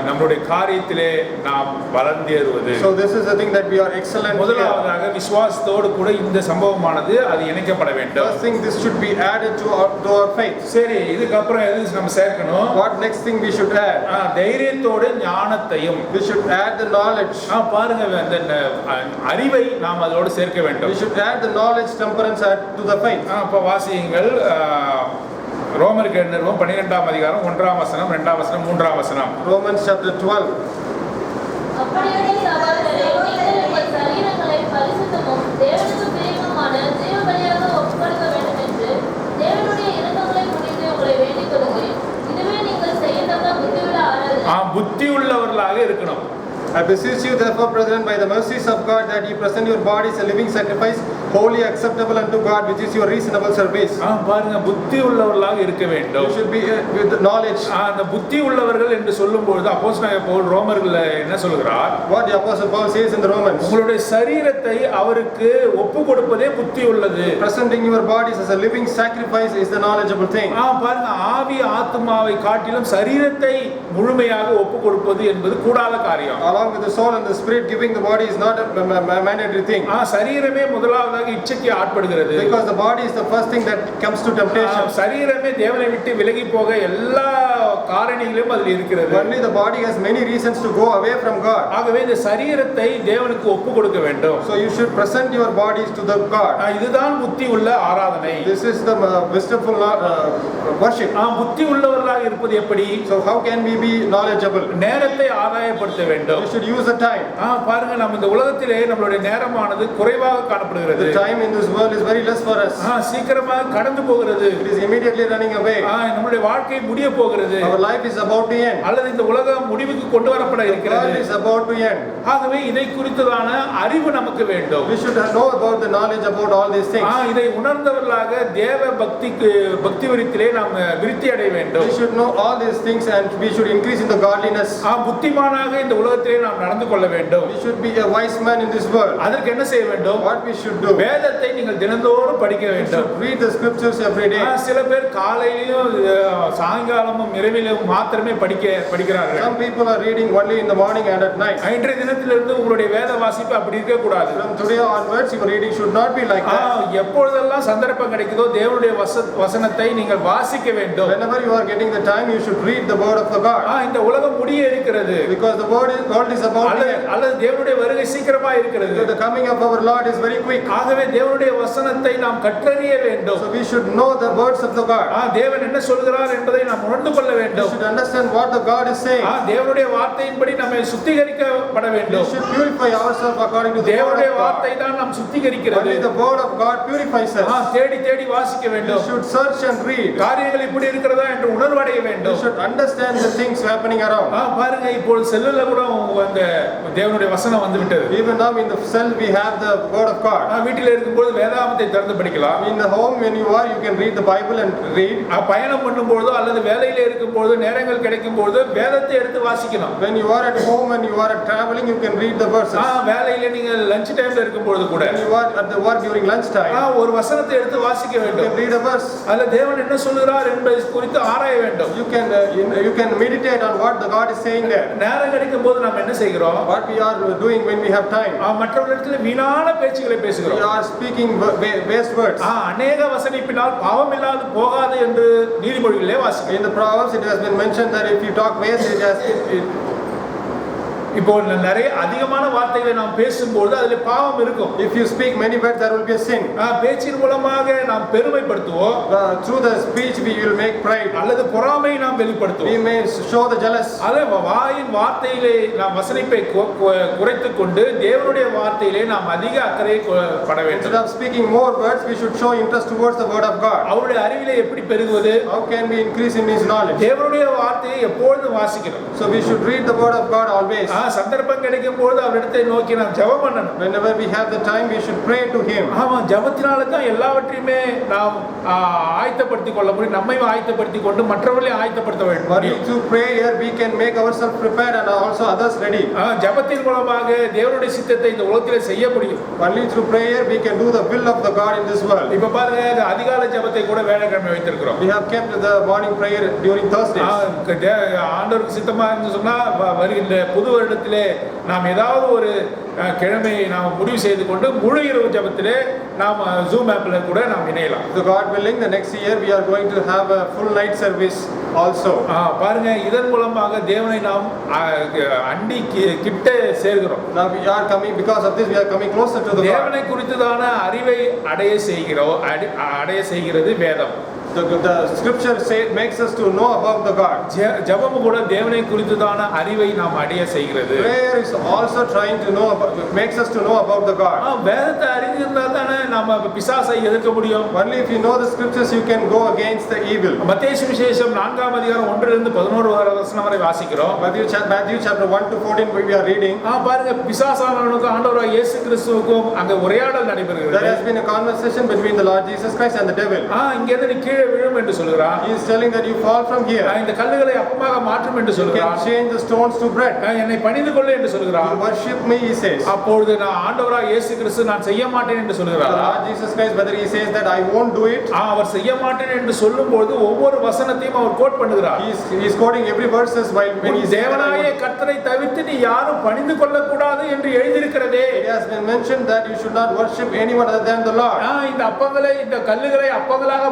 நம்மளுடைய காரியத்திலே நாம் வளர்ந்தேறுவது.
So this is the thing that we are excellent here.
முதலாவதாக விசுவாசத்தோடு கூட இந்த சம்பவமானது அது இணைக்கப்பட வேண்டும்.
First thing, this should be added to our faith.
சரி, இதுக்கு அப்புறம் எது நம்ம சேர்க்கணும்?
What next thing we should add?
தைரியத்தோடு ஞானத்தையும்.
We should add the knowledge.
பாருங்க, அந்த அறிவை நாம் அதோடு சேர்க்க வேண்டும்.
We should add the knowledge, temperance to the faith.
அப்ப வாசியுங்கள். ரோமருக்கு நிருபம் 12ஆம் அதிகாரம் 1ஆம் வசனம் 2ஆம் வசனம் 3ஆம் வசனம்.
Romans chapter 12.
அப்படியே சகோதரரே, நீங்கள் உங்கள் சரீரங்களை பரிசுத்தமும் தேவனுக்கு பிரியமுமான ஜீவ பலியாக ஒப்புக்கொடுக்க வேண்டும் என்று தேவனுடைய இரக்கங்களை முன்னிட்டு உங்களை வேண்டிக் கொள்கிறேன். இதுவே நீங்கள் செய்யத்தக்க புத்தியுள்ள ஆராதனை.
புத்தி உள்ளவர்களாக இருக்கணும்.
I beseech you therefore, brethren, by the mercies of God, that ye present your bodies a living sacrifice, wholly acceptable unto God, which is your reasonable service.
பாருங்க, புத்தி உள்ளவர்களாக இருக்க வேண்டும்.
You should be with knowledge.
அந்த புத்தி உள்ளவர்கள் என்று சொல்லும்போது அப்போஸ்தலனாகிய பவுல் ரோமர்கள் என்ன சொல்கிறார்?
What the apostle Paul says in the Romans.
உங்களுடைய சரீரத்தை அவருக்கு ஒப்பு கொடுப்பதே புத்தி உள்ளது.
Presenting your bodies as a living sacrifice is the knowledgeable thing.
பாருங்க, ஆவி ஆத்மாவை காட்டிலும் சரீரத்தை முழுமையாக ஒப்பு கொடுப்பது என்பது கூடாத காரியம்.
Along with the soul and the spirit, giving the body is not a mandatory thing.
சரீரமே முதலாவதாக இச்சைக்கு ஆட்படுகிறது.
Because the body is the first thing that comes to temptation.
சரீரமே தேவனை விட்டு விலகி போக எல்லா காரணிகளும் அதில் இருக்கிறது.
Only the body has many reasons to go away from God.
ஆகவே இந்த சரீரத்தை தேவனுக்கு ஒப்பு கொடுக்க வேண்டும்.
So you should present your bodies to the God.
இதுதான் புத்தி உள்ள ஆராதனை.
This is the wisdomful worship.
புத்தி உள்ளவர்களாக இருப்பது எப்படி?
So how can we be knowledgeable?
நேரத்தை ஆதாயப்படுத்த வேண்டும்.
We should use the time.
பாருங்க, நம்ம இந்த உலகத்திலே நம்மளுடைய நேரமானது குறைவாக காணப்படுகிறது.
The time in this world is very less for us.
சீக்கிரமாக கடந்து போகிறது.
It is immediately running away.
நம்மளுடைய வாழ்க்கை முடிய போகிறது.
Our life is about to end.
அல்லது இந்த உலகம் முடிவுக்கு கொண்டு வரப்பட இருக்கிறது.
The world is about to end.
ஆகவே இதை குறித்ததான அறிவு நமக்கு வேண்டும்.
We should know about the knowledge about all these things.
இதை உணர்ந்தவர்களாக தேவ பக்தி விருத்தியிலே நாம் விருத்தி அடைய வேண்டும்.
We should know all these things and we should increase in the godliness.
புத்திமானாக இந்த உலகத்திலே நாம் நடந்து கொள்ள வேண்டும்.
We should be a wise man in this world.
அதற்கு என்ன செய்ய வேண்டும்?
What we should do?
வேதத்தை நீங்கள் தினந்தோறும் படிக்க
We
வேண்டும்.
should read the scriptures every day.
சில பேர் காலையிலும் சாயங்காலமும் இரவிலும் மாத்திரமே படிக்கிறார்கள்.
Some people are reading only in the morning and at night.
இன்றைய தினத்திலிருந்து உங்களுடைய வேத வாசிப்பு அப்படி இருக்க கூடாது.
From today onwards your reading should not be like that.
எப்பொழுதெல்லாம் சந்தர்ப்பம் கிடைக்குதோ தேவனுடைய வசனத்தை நீங்கள் வாசிக்க வேண்டும்.
Whenever you are getting the time, you should read the word of the God.
இந்த உலகம் முடிய இருக்கிறது.
Because the world is about to end.
அல்லது தேவனுடைய வருகை சீக்கிரமா இருக்கிறது.
The coming of our Lord is very quick.
ஆகவே தேவனுடைய வசனத்தை நாம் கற்றறிய வேண்டும்.
So we should know the words of the God.
தேவன் என்ன சொல்கிறார் என்பதை நாம் உணர்ந்து கொள்ள வேண்டும்.
We should understand what the God is saying.
தேவனுடைய வார்த்தையின்படி நம்மை சுத்திகரிக்கப்பட வேண்டும்.
We should purify ourselves according to the word
தேவனுடைய
of God.
வார்த்தை தான் நாம் சுத்திகரிக்கிறது.
Only the word of God purifies us.
தேடி தேடி வாசிக்க வேண்டும்.
We should search and read.
காரியங்கள் இப்படி இருக்கிறதா என்று உணர்வடைய
We
வேண்டும்.
should understand the things happening around.
பாருங்க, இப்போ செல்லுல கூட அந்த தேவனுடைய வசனம் வந்து விட்டது.
Even now in the cell we have the word of God.
வீட்டில் இருக்கும்போது வேதாகமத்தை திறந்து படிக்கலாம்.
In the home when you are, you can read the Bible and read.
பயணம் பண்ணும்போது அல்லது வேலையில இருக்கும்போது நேரங்கள் கிடைக்கும்போது வேதத்தை எடுத்து வாசிக்கணும்.
When you are at home and you are traveling, you can read the verses.
வேலையில நீங்க லஞ்ச் டைம்ல இருக்கும்போது கூட
When you are at the work during lunch time,
ஒரு வசனத்தை எடுத்து வாசிக்க
you
வேண்டும்.
can read a verse.
அல்ல தேவன் என்ன சொல்கிறார் என்பதை குறித்து ஆராய வேண்டும்.
You can meditate on what the God is saying there.
நேரம் கிடைக்கும் போது நாம் என்ன செய்கிறோம்?
What we are doing when we have time.
மற்றவர்களிடத்தில் வீணான பேச்சுகளை பேசுகிறோம்.
We are speaking waste words.
அநேக வசனிப்பினால் பாவம் இல்லாது போகாது என்று நீதிமொழிகளிலே வாசிக்கிறோம்.
In the Proverbs it has been mentioned that if you talk waste,
இப்போ நிறைய அதிகமான வார்த்தைகளை நாம் பேசும்போது அதில் பாவம் இருக்கும்.
If you speak many words, there will be a sin.
பேச்சின் மூலமாக நாம் பெருமைப்படுத்துவோம்.
Through the speech we will make pride.
அல்லது பொறாமையை நாம் வெளிப்படுத்துவோம்.
We may show the jealous.
அதே வாயின் வார்த்தையிலே நாம் வசனிப்பை குறைத்துக் கொண்டு தேவனுடைய வார்த்தையிலே நாம் அதிக அக்கறை பட வேண்டும்.
Instead of speaking more words, we should show interest towards the word of God.
அவருடைய அறிவிலே எப்படி பெருகுவது?
How can we increase in his knowledge?
தேவனுடைய வார்த்தையை எப்பொழுதும் வாசிக்கணும்.
So we should read the word of God always.
சந்தர்ப்பம் கிடைக்கும் போது அவரிடத்தை நோக்கி நாம் ஜெபம் பண்ணணும்.
Whenever we have the time, we should pray to Him.
ஆமா, ஜெபத்தினால தான் எல்லாவற்றையுமே நாம் ஆயத்தப்படுத்திக் கொள்ள முடியும். நம்மையும் ஆயத்தப்படுத்திக் கொண்டு மற்றவர்களையும் ஆயத்தப்படுத்த வேண்டும்.
Only through prayer we can make ourselves prepared and also others ready.
ஜெபத்தின் மூலமாக தேவனுடைய சித்தத்தை இந்த உலகத்திலே செய்ய முடியும்.
Only through prayer we can do the will of the God in this world.
இப்ப பாருங்க, அதிகாலை ஜெபத்தை கூட வேலைக்கிழமை வைத்திருக்கிறோம்.
We have kept the morning prayer during Thursdays.
ஆண்டவருக்கு சித்தமா இருந்து சொன்னா வருகின்ற புது வருடத்திலே நாம் ஏதாவது ஒரு கிழமையை நாம் முடிவு செய்து கொண்டு முழு இரவு ஜெபத்திலே நாம் Zoom ஆப்ல கூட நாம் இணையலாம்.
So God willing, the next year we are going to have a full night service also.
பாருங்க, இதன் மூலமாக தேவனை நாம் அண்டி கிட்ட சேர்க்கிறோம்.
Now we are coming, because of this we are coming closer to the God.
தேவனை குறித்ததான அறிவை அடைய செய்கிறது வேதம்.
The scripture makes us to know about the God.
ஜெபம் கூட தேவனை குறித்ததான அறிவை நாம் அடைய செய்கிறது.
Prayer is also trying to know about, makes us to know about the God.
வேதத்தை அறிந்திருந்தா தானே நாம பிசாசை எதிர்க்க முடியும்.
Only if you know the scriptures you can go against the evil.
மத்தேயு சுவிசேஷம் 4ஆம் அதிகாரம் 1 லிருந்து 11 வசனம் வரை வாசிக்கிறோம்.
Matthew chapter 1 to 14 we are reading.
பாருங்க, பிசாசானவனுக்கும் ஆண்டவராகிய இயேசு கிறிஸ்துவுக்கும் அங்க உரையாடல் நடைபெறுகிறது.
There has been a conversation between the Lord Jesus Christ and the devil.
இங்க இருந்து கீழே விழும் என்று சொல்கிறார்.
He is telling that you fall from here.
இந்த கல்லுகளை அப்பமாக மாற்றும் என்று
You
சொல்கிறார்.
can change the stones to bread.
என்னை பணிந்து கொள்ளு என்று சொல்கிறார்.
You worship me, he says.
அப்பொழுது நான் ஆண்டவராகிய இயேசு கிறிஸ்து நான் செய்ய மாட்டேன் என்று சொல்கிறார்.
The Lord Jesus Christ, whether he says that I won't do it.
அவர் செய்ய மாட்டேன் என்று சொல்லும்போது ஒவ்வொரு வசனத்தையும் அவர் கோட் பண்ணுகிறார்.
He is quoting every verses while when he says
தேவனாகிய கர்த்தரை தவிர்த்து நீ யாரும் பணிந்து கொள்ள கூடாது என்று எழுதியிருக்கிறதே.
it has been mentioned that you should not worship anyone other than the Lord.
இந்த அப்பங்களை, இந்த கல்லுகளை அப்பங்களாக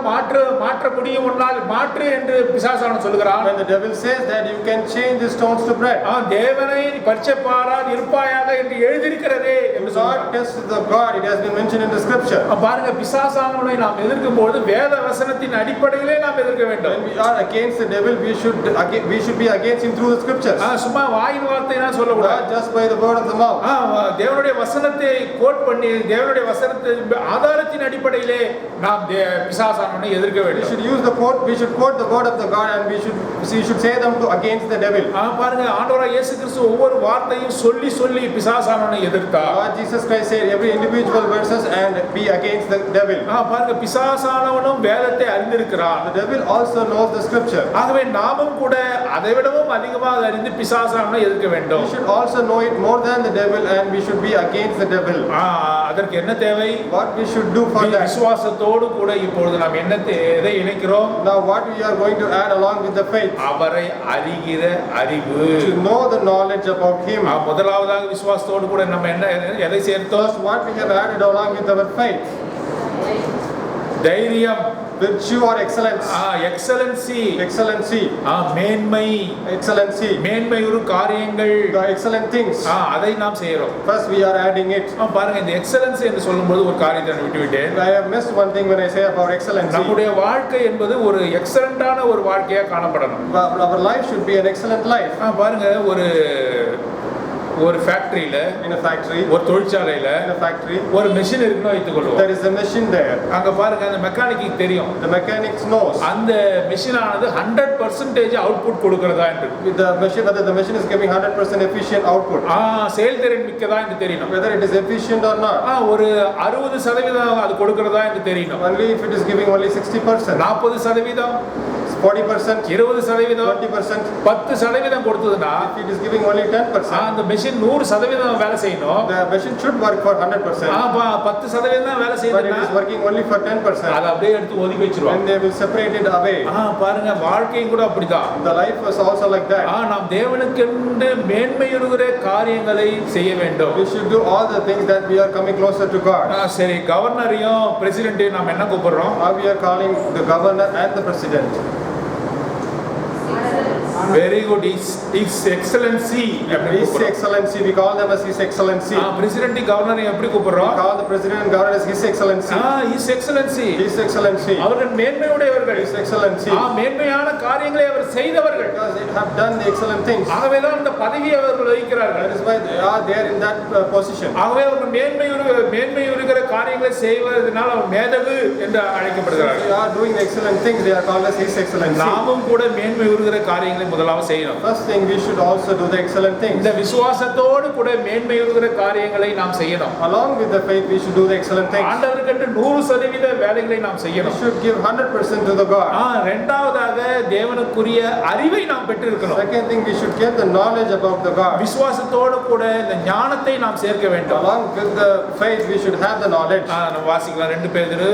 மாற்ற முடியும் உன்னால் மாற்று என்று பிசாசானவன் சொல்கிறான்.
When the devil says that you can change the stones to bread.
தேவனை பரிச்சயப்பாரால் இருப்பாயாக என்று எழுதியிருக்கிறதே என்று
God tests the God, it has been mentioned in the scripture.
பாருங்க, பிசாசானவனை நாம் எதிர்க்கும்போது வேத வசனத்தின் அடிப்படையிலே நாம் எதிர்க்க வேண்டும்.
When we are against the devil, we should be against him through the scriptures.
சும்மா வாயின் வார்த்தைனா சொல்லக்கூடாது.
Not just by the word of the mouth.
தேவனுடைய வசனத்தை கோட் பண்ணி தேவனுடைய வசனத்தின் ஆதாரத்தின் அடிப்படையிலே நாம் பிசாசானவனை எதிர்க்க வேண்டும்.
We should use the quote, we should quote the word of the God, and we should say them to against the devil.
பாருங்க, ஆண்டவராகிய இயேசு கிறிஸ்து ஒவ்வொரு வார்த்தையும் சொல்லி பிசாசானவனை எதிர்த்தார்.
Lord Jesus Christ said every individual verses and be against the devil.
பாருங்க, பிசாசானவனும் வேதத்தை அறிந்திருக்கிறார்.
The devil also knows the scripture.
ஆகவே நாமும் கூட அதைவிடவும் அதிகமாக அறிந்து பிசாசானவனை எதிர்க்க வேண்டும்.
We should also know it more than the devil, and we should be against the devil.
அதற்கு என்ன தேவை?
What we should do for that?
விசுவாசத்தோடு கூட இப்பொழுது நாம் எதை இணைக்கிறோம்?
Now what we are going to add along with the faith?
அவரை அறிகிற அறிவு.
To know the knowledge about him.
முதலாவதாக விசுவாசத்தோடு கூட நம்ம எதை சேர்த்தோம்?
First, what we have added along with our faith?
தைரியம்,
virtue or excellence.
excellency, மேன்மை, மேன்மை ஒரு காரியங்கள்,
the excellent things.
அதை நாம் செய்றோம்.
First we are adding it.
பாருங்க, இந்த எக்ஸலன்ஸ் என்று சொல்லும்போது ஒரு காரியத்தை நான் விட்டுவிட்டேன்.
I have missed one thing when I say about excellence.
நம்முடைய வாழ்க்கை என்பது ஒரு எக்ஸலன்ட்டான ஒரு வாழ்க்கையா காணப்படணும்.
Our life should be an excellent life.
பாருங்க, ஒரு ஃபேக்டரியில,
in a factory,
ஒரு தொழிற்சாலையில,
in a factory,
ஒரு மெஷின் இருக்குன்னு வைத்துக்கொள்வோம்.
there is a machine there.
அங்க பாருங்க, அந்த மெக்கானிக்கு தெரியும்,
the mechanics knows
அந்த மெஷினானது 100% அவுட்புட் கொடுக்கிறதா என்று.
with the machine, whether the machine is giving 100% efficient output.
செயல்திறன் மிக்கதா என்று தெரியணும்.
whether it is efficient or not.
ஒரு 60% அது கொடுக்கிறதா என்று தெரியணும்.
only if it is giving only 60%,
40%,
40%,
20%,
20%,
10% கொடுத்ததுன்னா,
if it is giving only 10%,
அந்த மெஷின் 100% வேலை செய்யணும்.
the machine should work for 100%.
10% தான் வேலை
but it
செய்யுதுன்னா,
is working only for 10%.
அதை அப்படியே எடுத்து ஒதுக்கி வச்சிருவாங்க.
and they will separate it away.
பாருங்க, வாழ்க்கையும் கூட அப்படிதான்.
the life was also like that.
நாம் தேவனுக்கென்று மேன்மையுறுகிற காரியங்களை செய்ய வேண்டும்.
we should do all the things that we are coming closer to God.
சரி, கவர்னரையும் பிரசிடென்ட்டையும் நாம் என்ன கூப்பிடுறோம்?
we are calling the governor and the president.
Very good. His Excellency.
His Excellency. We call them as His Excellency.
President governor எப்படி கூப்பிடுறோம்?
We call the president and governor as His Excellency.
His Excellency.
His Excellency.
அவர்கள் மேன்மையுடையவர்கள்.
His Excellency.
மேன்மையான காரியங்களை அவர் செய்தவர்கள்.
Because they have done the excellent things.
ஆகவேதான் அந்த பதவியை அவர்கள் வகிக்கிறார்கள்.
That is why they are there in that position.
ஆகவே அவர்கள் மேன்மையுறுகிற காரியங்களை செய்வதனால் அவர் மேதகு என்று அழைக்கப்படுகிறார்கள்.
They are doing the excellent things. They are called as His Excellency.
நாமும் கூட மேன்மையுறுகிற காரியங்களை முதலாவது செய்யணும்.
First thing, we should also do the excellent things.
இந்த விசுவாசத்தோடு கூட மேன்மையுறுகிற காரியங்களை நாம் செய்யணும்.
Along with the faith, we should do the excellent things.
ஆண்டவருக்கென்று 100% வேலைகளை நாம்
We
செய்யணும்.
should give 100% to the God.
இரண்டாவதாக தேவனுக்குரிய அறிவை நாம் பெற்றிருக்கணும்.
Second thing, we should get the knowledge about the God.
விசுவாசத்தோடு கூட இந்த ஞானத்தை நாம் சேர்க்க வேண்டும்.
Along with the faith, we should have the knowledge.
நம்ம வாசிக்கலாம் 2 பேதுரு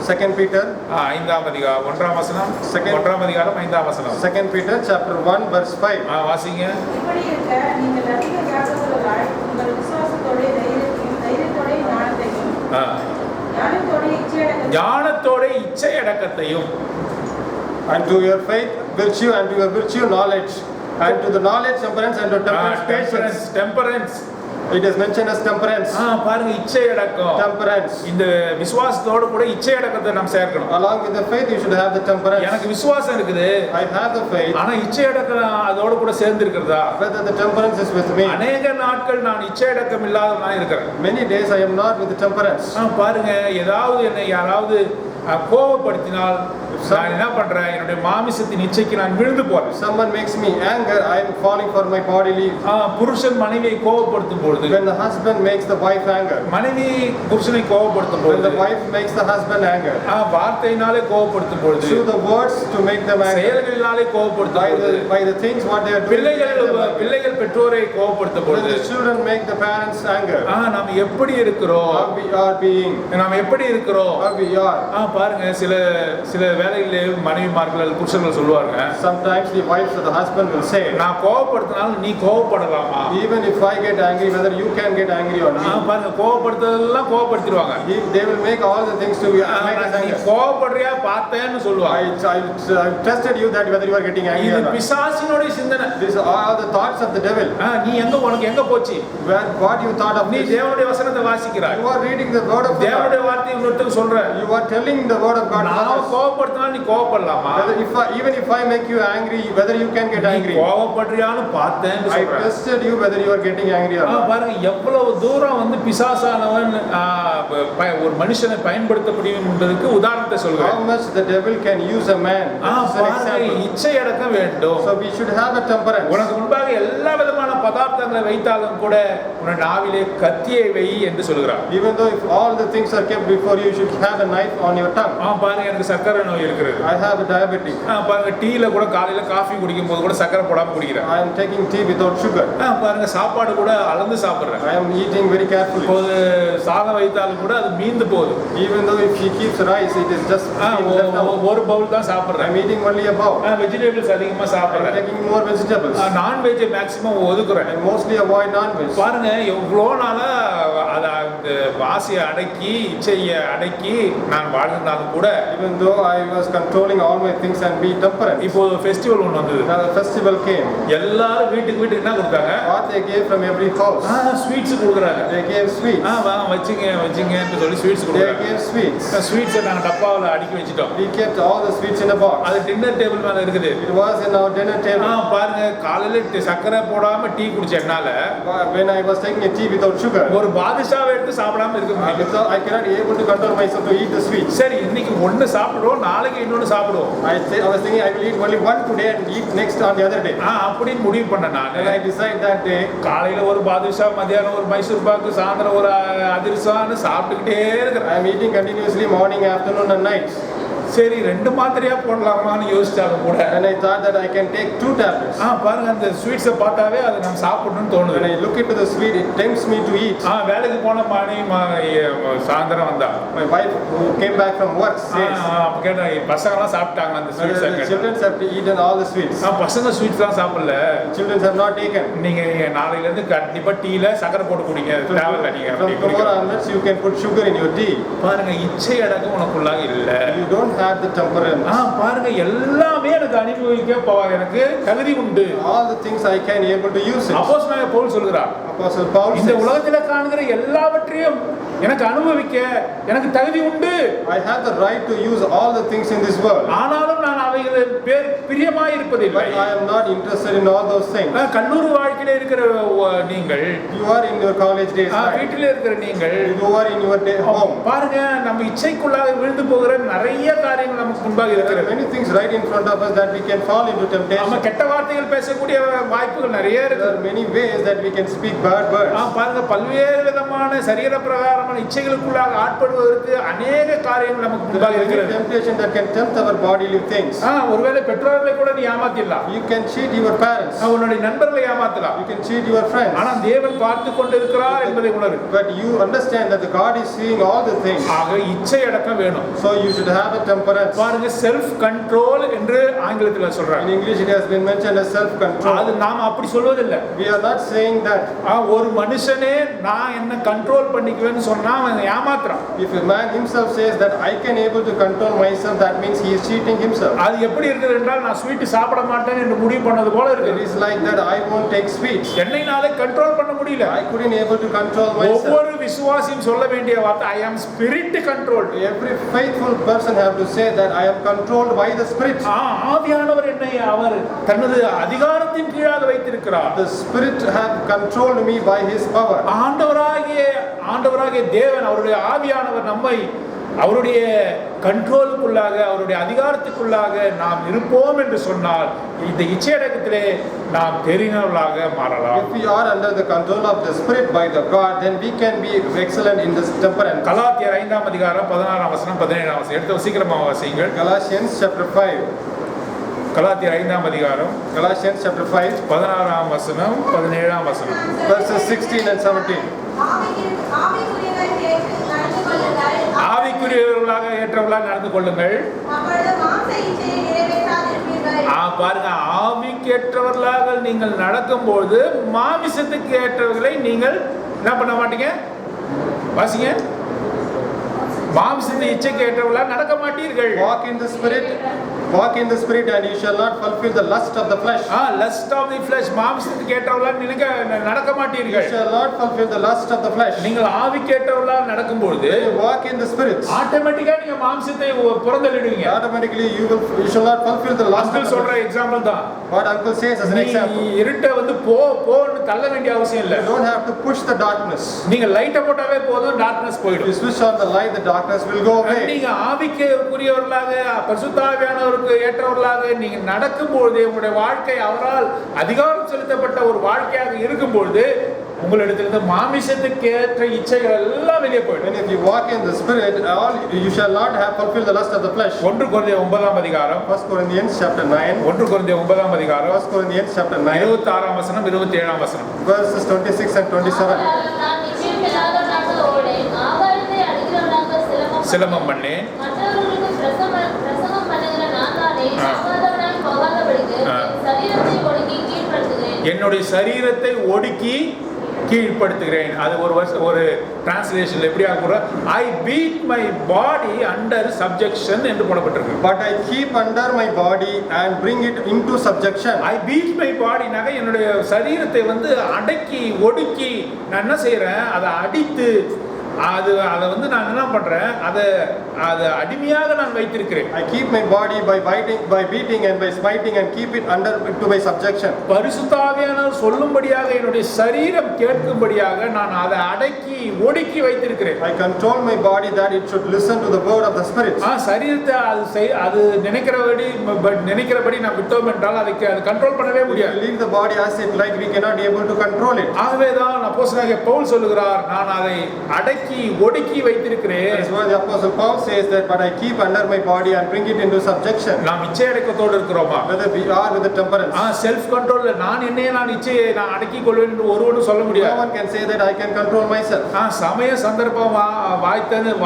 2 Peter
5ஆம் அதிகாரம் 1ஆம் வசனம். 1ஆம் அதிகாரம் 5ஆம் வசனம்.
2 Peter chapter 1 verse 5.
வாசிங்க.
இப்படி இருக்க நீங்கள் அதிக ஜாக்கிரதையாய் உங்கள் விசுவாசத்தோட தைரியத்தோட
ஞானத்தோட இச்சையடக்கத்தையும்
and to your faith virtue, and to your virtue knowledge, and to the knowledge temperance, and to temperance
temperance.
It is mentioned as temperance.
பாருங்க இச்சையடக்கம்.
Temperance.
இந்த விசுவாசத்தோட கூட இச்சையடக்கத்தை நாம் சேர்க்கணும்.
Along with the faith, you should have the temperance.
எனக்கு விசுவாசம் இருக்குது.
I have the faith.
ஆனா இச்சையடக்கம் அதோட கூட சேர்ந்து இருக்கிறதா?
Whether the temperance is with me.
அநேக நாட்கள் நான் இச்சையடக்கம் இல்லாதவனா இருக்கிறேன்.
Many days I am not with the temperance.
பாருங்க ஏதாவது என்னை யாராவது கோபப்படுத்தினால் நான் என்ன பண்றேன், என்னுடைய மாமிசத்தின் இச்சைக்கு நான் விழுந்து போறேன்.
Someone makes me anger, I am falling for my bodily.
புருஷன் மனைவியை கோபப்படுத்தும் பொழுது,
when the husband makes the wife anger,
மனைவி புருஷனை கோபப்படுத்தும்
when
பொழுது,
the wife makes the husband anger,
வார்த்தையினாலே கோபப்படுத்தும் பொழுது,
through the words to make them anger,
செயல்களினாலே கோபப்படுத்தும் பொழுது,
by the things what they are doing,
பிள்ளைகள் பெற்றோரை கோபப்படுத்தும் பொழுது,
when the children make the parents anger,
நாம் எப்படி இருக்கிறோம்,
how we are being,
நாம் எப்படி இருக்கிறோம்,
how we are.
பாருங்க சில வேளைகளிலே மனைவிமார்கள் புருஷர்கள் சொல்லுவாங்க,
sometimes the wives or the husband will say,
நான் கோபப்படுத்தினாலும் நீ கோபப்படலாமா,
even if I get angry, whether you can get angry or me.
பாருங்க கோபப்படுத்துறதெல்லாம் கோபப்படுத்திடுவாங்க.
They will make all the things to make us
நீ
angry.
கோபப்படுறியா பார்த்தேன்னு சொல்லுவாங்க.
I tested you that whether you are getting angry or
இது
not.
பிசாசினுடைய சிந்தனை.
These are the thoughts of the devil.
நீ உனக்கு எங்க போச்சு,
What you thought of
நீ
this?
தேவனுடைய வசனத்தை வாசிக்கிறாய்,
You are reading the word of God.
தேவனுடைய வார்த்தையை இன்னொருத்தருக்கு சொல்ற,
You are telling the word of God.
நான் கோபப்படுத்தினாலும் நீ கோபப்படலாமா,
Even if I make you angry, whether you can get
நீ
angry.
கோபப்படுறியான்னு பார்த்தேன்னு
I
சொல்றேன்.
tested you whether you are getting angry or not.
பாருங்க எவ்வளவு தூரம் பிசாசானவன் ஒரு மனுஷனை பயன்படுத்த முடியும் என்பதற்கு உதாரணத்தை
How
சொல்றேன்.
much the devil can use a man. This is an example.
இச்சை அடக்கம் வேண்டும்.
So we should have a temperance.
உனக்கு முன்பாக எல்லா விதமான பதார்த்தங்களை வைத்தாலும் கூட உன் நாவிலே கத்தியை வை என்று சொல்கிறார்.
Even though if all the things are kept before you, you should have a knife on your tongue.
பாருங்க எனக்கு சர்க்கரை நோய் இருக்கிறது.
I have a diabetic.
பாருங்க டீல கூட காலையில காஃபி குடிக்கும் போது கூட சர்க்கரை போடாம குடிக்கிறேன்.
I am taking tea without sugar.
பாருங்க சாப்பாடு கூட அளந்து சாப்பிடுறேன்.
I am eating very carefully.
போது சாதம் வைத்தாலும் கூட அது மீந்து போகுது.
Even though if he keeps rice, it is just
ஒரு பவுல் தான் சாப்பிடுறேன்.
I am eating only a bowl.
Vegetables அதிகமா
I am
சாப்பிடுறேன்.
taking more vegetables.
Non veg maximum ஒதுக்குறேன்.
I mostly avoid non-veg.
பாருங்க எவ்வளோ நாளா அந்த வாசியை அடக்கி இச்சையை அடக்கி நான் வாழ்ந்தாலும் கூட,
Even though I was controlling all my things and be temperate.
இப்போ ஃபெஸ்டிவல் ஒன்று வந்தது.
Now the festival came.
எல்லாரும் வீட்டுக்கு என்ன கொடுத்தாங்க,
What they gave from every house.
Sweets கொடுக்குறாங்க.
They gave sweets.
வச்சுங்கன்னு சொல்லி ஸ்வீட்ஸ்
They
கொடுக்குறாங்க.
gave sweets.
ஸ்வீட்ஸை நாங்கள் டப்பாவில் அடுக்கி வச்சுட்டோம்.
We kept all the sweets in a box.
அது டின்னர் டேபிள் மேலே இருக்குது.
It was in our dinner table.
பாருங்க காலையில சக்கரை போடாம டீ குடிச்ச என்னால
When I was taking a tea without sugar,
ஒரு பாதுஷாவை எடுத்து சாப்பிடாம இருக்க முடியல.
I cannot able to control myself to eat the sweets.
சரி இன்னைக்கு ஒன்று சாப்பிடுவோம், நாளைக்கு இன்னொன்று சாப்பிடுவோம்.
I was thinking I will eat only one today and eat next on the other day.
அப்படின்னு முடிவு பண்ண நான்.
And I decide that day.
காலையில ஒரு பாதுஷா, மத்தியானம் ஒரு மைசூர் பாக்கு, சாயந்தரம் ஒரு அதிரசம்னு சாப்பிட்டுக்கிட்டே இருக்கிறேன்.
I am eating continuously morning, afternoon and night.
சரி 2 மாத்திரையா போடலாமான்னு யோசிச்சாலும் கூட,
And I thought that I can take 2 tablets.
பாருங்க அந்த ஸ்வீட்ஸை பார்த்தாவே அதை நம்ம சாப்பிடணும்னு தோணுது.
When I look into the sweet, it tempts me to eat.
வேலைக்கு போன சாயந்தரம் வந்தா
My wife who came back from work says,
அப்ப கேட்டேன் பசங்கெல்லாம் சாப்பிட்டாங்க அந்த
the
sweets.
children have eaten all the sweets.
பசங்க ஸ்வீட்ஸ் தான் சாப்பிடல.
Children have not taken.
நீங்க நாளையில இருந்து கண்டிப்பா டீல சக்கரை போட்டு குடிங்க, தேவையில்லை நீங்க
From tomorrow onwards, you can put sugar in your tea.
பாருங்க இச்சை அடக்கம் உனக்குள்ளாக இல்ல.
You don't have the temperance.
பாருங்க எல்லாமே எனக்கு அனுபவிக்க எனக்கு தகுதி உண்டு.
All the things I can able to use it.
அப்போஸ்தலனாகிய பவுல் சொல்கிறார்,
Apostle Paul
இந்த
says,
உலகத்துல காண்கிற எல்லாவற்றையும் எனக்கு அனுபவிக்க எனக்கு தகுதி உண்டு.
I have the right to use all the things in this world.
ஆனாலும் நான் அவைகளில் பிரியமாய் இருப்பதில்லை.
But I am not interested in all those things.
கல்லூரி வாழ்க்கையில இருக்கிற நீங்கள்,
You are in your college days. Right?
வீட்டில் இருக்கிற நீங்கள்,
You are in your home.
பாருங்க நம்ம இச்சைக்குள்ளாக விழுந்து போகிற நிறைய காரியங்கள் நமக்கு முன்பாக
There are
இருக்கிறது.
many things right in front of us that we can fall into
நம்ம
temptation.
கெட்ட வார்த்தைகள் பேசக்கூடிய வாய்ப்புகள் நிறைய
There
இருக்கு.
are many ways that we can speak bad words.
பாருங்க பல்வேறு விதமான சரீர பிரகாரமான இச்சைகளுக்குள்ளாக ஆட்படுவதற்கு அநேக காரியங்கள் நமக்கு
There
முன்பாக
are many
இருக்கிறது.
temptation that can tempt our bodily things.
ஒருவேளை பெற்றோர்களை கூட நீ ஏமாத்திடலாம்,
You can cheat your parents.
உன்னுடைய நண்பர்களை ஏமாத்தலாம்.
You can cheat your friends.
ஆனா தேவன் பார்த்து கொண்டிருக்கிறார் என்பதை உணரு.
But you understand that the God is seeing all the things.
ஆக இச்சை அடக்கம் வேணும்.
So you should have a temperance.
பாருங்க செல்ஃப் கண்ட்ரோல் என்று ஆங்கிலத்தில்
In
சொல்றாங்க.
English it has been mentioned as self-control.
அது நாம அப்படி சொல்வதில்லை.
We are not saying that.
ஒரு மனுஷனே நான் என்ன கண்ட்ரோல் பண்ணிக்குவேன்னு சொன்னா அவன் ஏமாத்துறான்.
If a man himself says that I can able to control myself, that means he is cheating himself.
அது எப்படி இருக்குது என்றால் நான் ஸ்வீட் சாப்பிட மாட்டேன் என்று முடிவு பண்ணது போல
It
இருக்கு.
is like that I won't take sweets.
என்னைனாலே கண்ட்ரோல் பண்ண முடியல.
I couldn't able to control myself.
ஒவ்வொரு விசுவாசியும் சொல்ல வேண்டிய வார்த்தை ஐ ஆம் spirit controlled.
Every faithful person have to say that I am controlled by the Spirit.
ஆவியானவர் என்னை அவர் தனது அதிகாரத்தின் கீழாக வைத்திருக்கிறார்.
The Spirit have controlled me by His power.
ஆண்டவராகிய தேவன் அவருடைய ஆவியானவர் நம்மை அவருடைய கண்ட்ரோலுக்குள்ளாக அவருடைய அதிகாரத்துக்குள்ளாக நாம் இருப்போம் என்று சொன்னால் இந்த இச்சையடக்கத்திலே நாம் தெரிந்தவர்களாக மாறலாம்.
If we are under the control of the Spirit by the God, then we can be excellent in this temperance.
கலாத்தியர் 5ஆம் அதிகாரம் 16ஆம் வசனம் 17ஆம் வசனம் எடுத்து சீக்கிரமாக வாசியுங்கள்.
Galatians chapter 5.
கலாத்தியர் 5ஆம் அதிகாரம்
Galatians chapter 5
16ஆம் வசனம் 17ஆம் வசனம்.
verses 16 and 17.
ஆவிக்குரியவர்களாக ஏற்றவர்களாக நடந்து கொள்ளுங்கள். பாருங்க ஆவிக்கு ஏற்றவர்களாக நீங்கள் நடக்கும்போது மாமிசத்துக்கு ஏற்றவர்களை நீங்கள் என்ன பண்ண மாட்டீங்க? வாசிங்க. மாம்சத்தை இச்சைக்கு ஏற்றவர்களாக நடக்க மாட்டீர்கள்.
Walk in the spirit and you shall not fulfill the lust of the flesh.
Lust of the flesh மாம்சத்துக்கு ஏற்றவர்களாக நீங்க நடக்க மாட்டீர்கள்.
You shall not fulfill the lust of the flesh.
நீங்கள் ஆவிக்கு ஏற்றவர்களாக நடக்கும்போது
you walk in the spirit,
ஆட்டோமேட்டிக்கா நீங்க மாம்சத்தை புறந்தள்ளிடுவீங்க.
automatically you shall not fulfill the lust of the
சொல்ற
flesh.
எக்ஸாம்பிள் தான்.
What uncle says as an example.
இருட்ட வந்து போன்னு தள்ள வேண்டிய அவசியம் இல்ல.
You don't have to push the darkness.
நீங்க லைட்ட போட்டாவே போதும் டார்க்னஸ் போய்டும்.
You switch on the light, the darkness will go away.
நீங்க ஆவிக்குரியவர்களாக பரிசுத்த ஆவியானவருக்கு ஏற்றவர்களாக நீங்க நடக்கும்போது உங்களுடைய வாழ்க்கை அவரால் அதிகாரம் செலுத்தப்பட்ட ஒரு வாழ்க்கையாக இருக்கும்போது உங்களிடத்திலிருந்து மாமிசத்துக்கு ஏற்ற இச்சைகள் எல்லாம் வெளியே போய்டும்.
When if you walk in the spirit, you shall not have fulfilled the lust of the flesh.
1 கொரிந்தியர் 9ஆம் அதிகாரம்
1 Corinthians chapter 9.
1 கொரிந்தியர் 9ஆம் அதிகாரம்
1 Corinthians chapter 9
26ஆம் வசனம் 27ஆம் வசனம்.
verses 26 and 27.
நான் நிச்சயமில்லாதவனாக ஓடேன், ஆகாயத்தை அடிக்கிறவனாக சிலம்பம் பண்ணேன். மற்றவர்களுக்கு பிரசங்கம் பண்ணுகிற நான் தானே ஆகாதவனாய் போகாதபடிக்கு என் சரீரத்தை ஒடுக்கி கீழ்ப்படுத்துகிறேன்.
என்னுடைய சரீரத்தை ஒடுக்கி கீழ்ப்படுத்துகிறேன். அது ஒரு டிரான்ஸ்லேஷன்ல எப்படி ஆகுற I beat my body under subjection என்று போடப்பட்டிருக்கு.
But I keep under my body and bring it into subjection.
I beat my body நகை என்னுடைய சரீரத்தை வந்து அடக்கி ஒடுக்கி நான் என்ன செய்யறேன்? அதை அடித்து அதை வந்து நான் என்ன பண்றேன்? அதை அடிமையாக நான் வைத்திருக்கிறேன்.
I keep my body by beating and by smiting and keep it under to my subjection.
பரிசுத்த ஆவியானவர் சொல்லும்படியாக என்னுடைய சரீரம் கேட்கும்படியாக நான் அதை அடக்கி ஒடுக்கி வைத்திருக்கிறேன்.
I control my body that it should listen to the word of the Spirit.
சரீரத்தை அது நினைக்கிறபடி நான் விட்டோம் என்றால் அது கண்ட்ரோல் பண்ணவே முடியாது.
Leave the body as it like, we cannot be able to control it.
ஆகவேதான் அப்போஸ்தலனாகிய பவுல் சொல்லுகிறார், நான் அதை அடக்கி ஒடுக்கி வைத்திருக்கிறேன்.
That is why the apostle Paul says that, but I keep under my body and bring it into subjection.
நாம் இச்சை அடக்கத்தோடு இருக்கிறோமா?
Whether we are with the temperance.
Self control நான் இச்சையை நான் அடக்கிக் கொள்வேன் என்று ஒருவனும் சொல்ல முடியாது.
No one can say that I can control myself.
சமய சந்தர்ப்பம்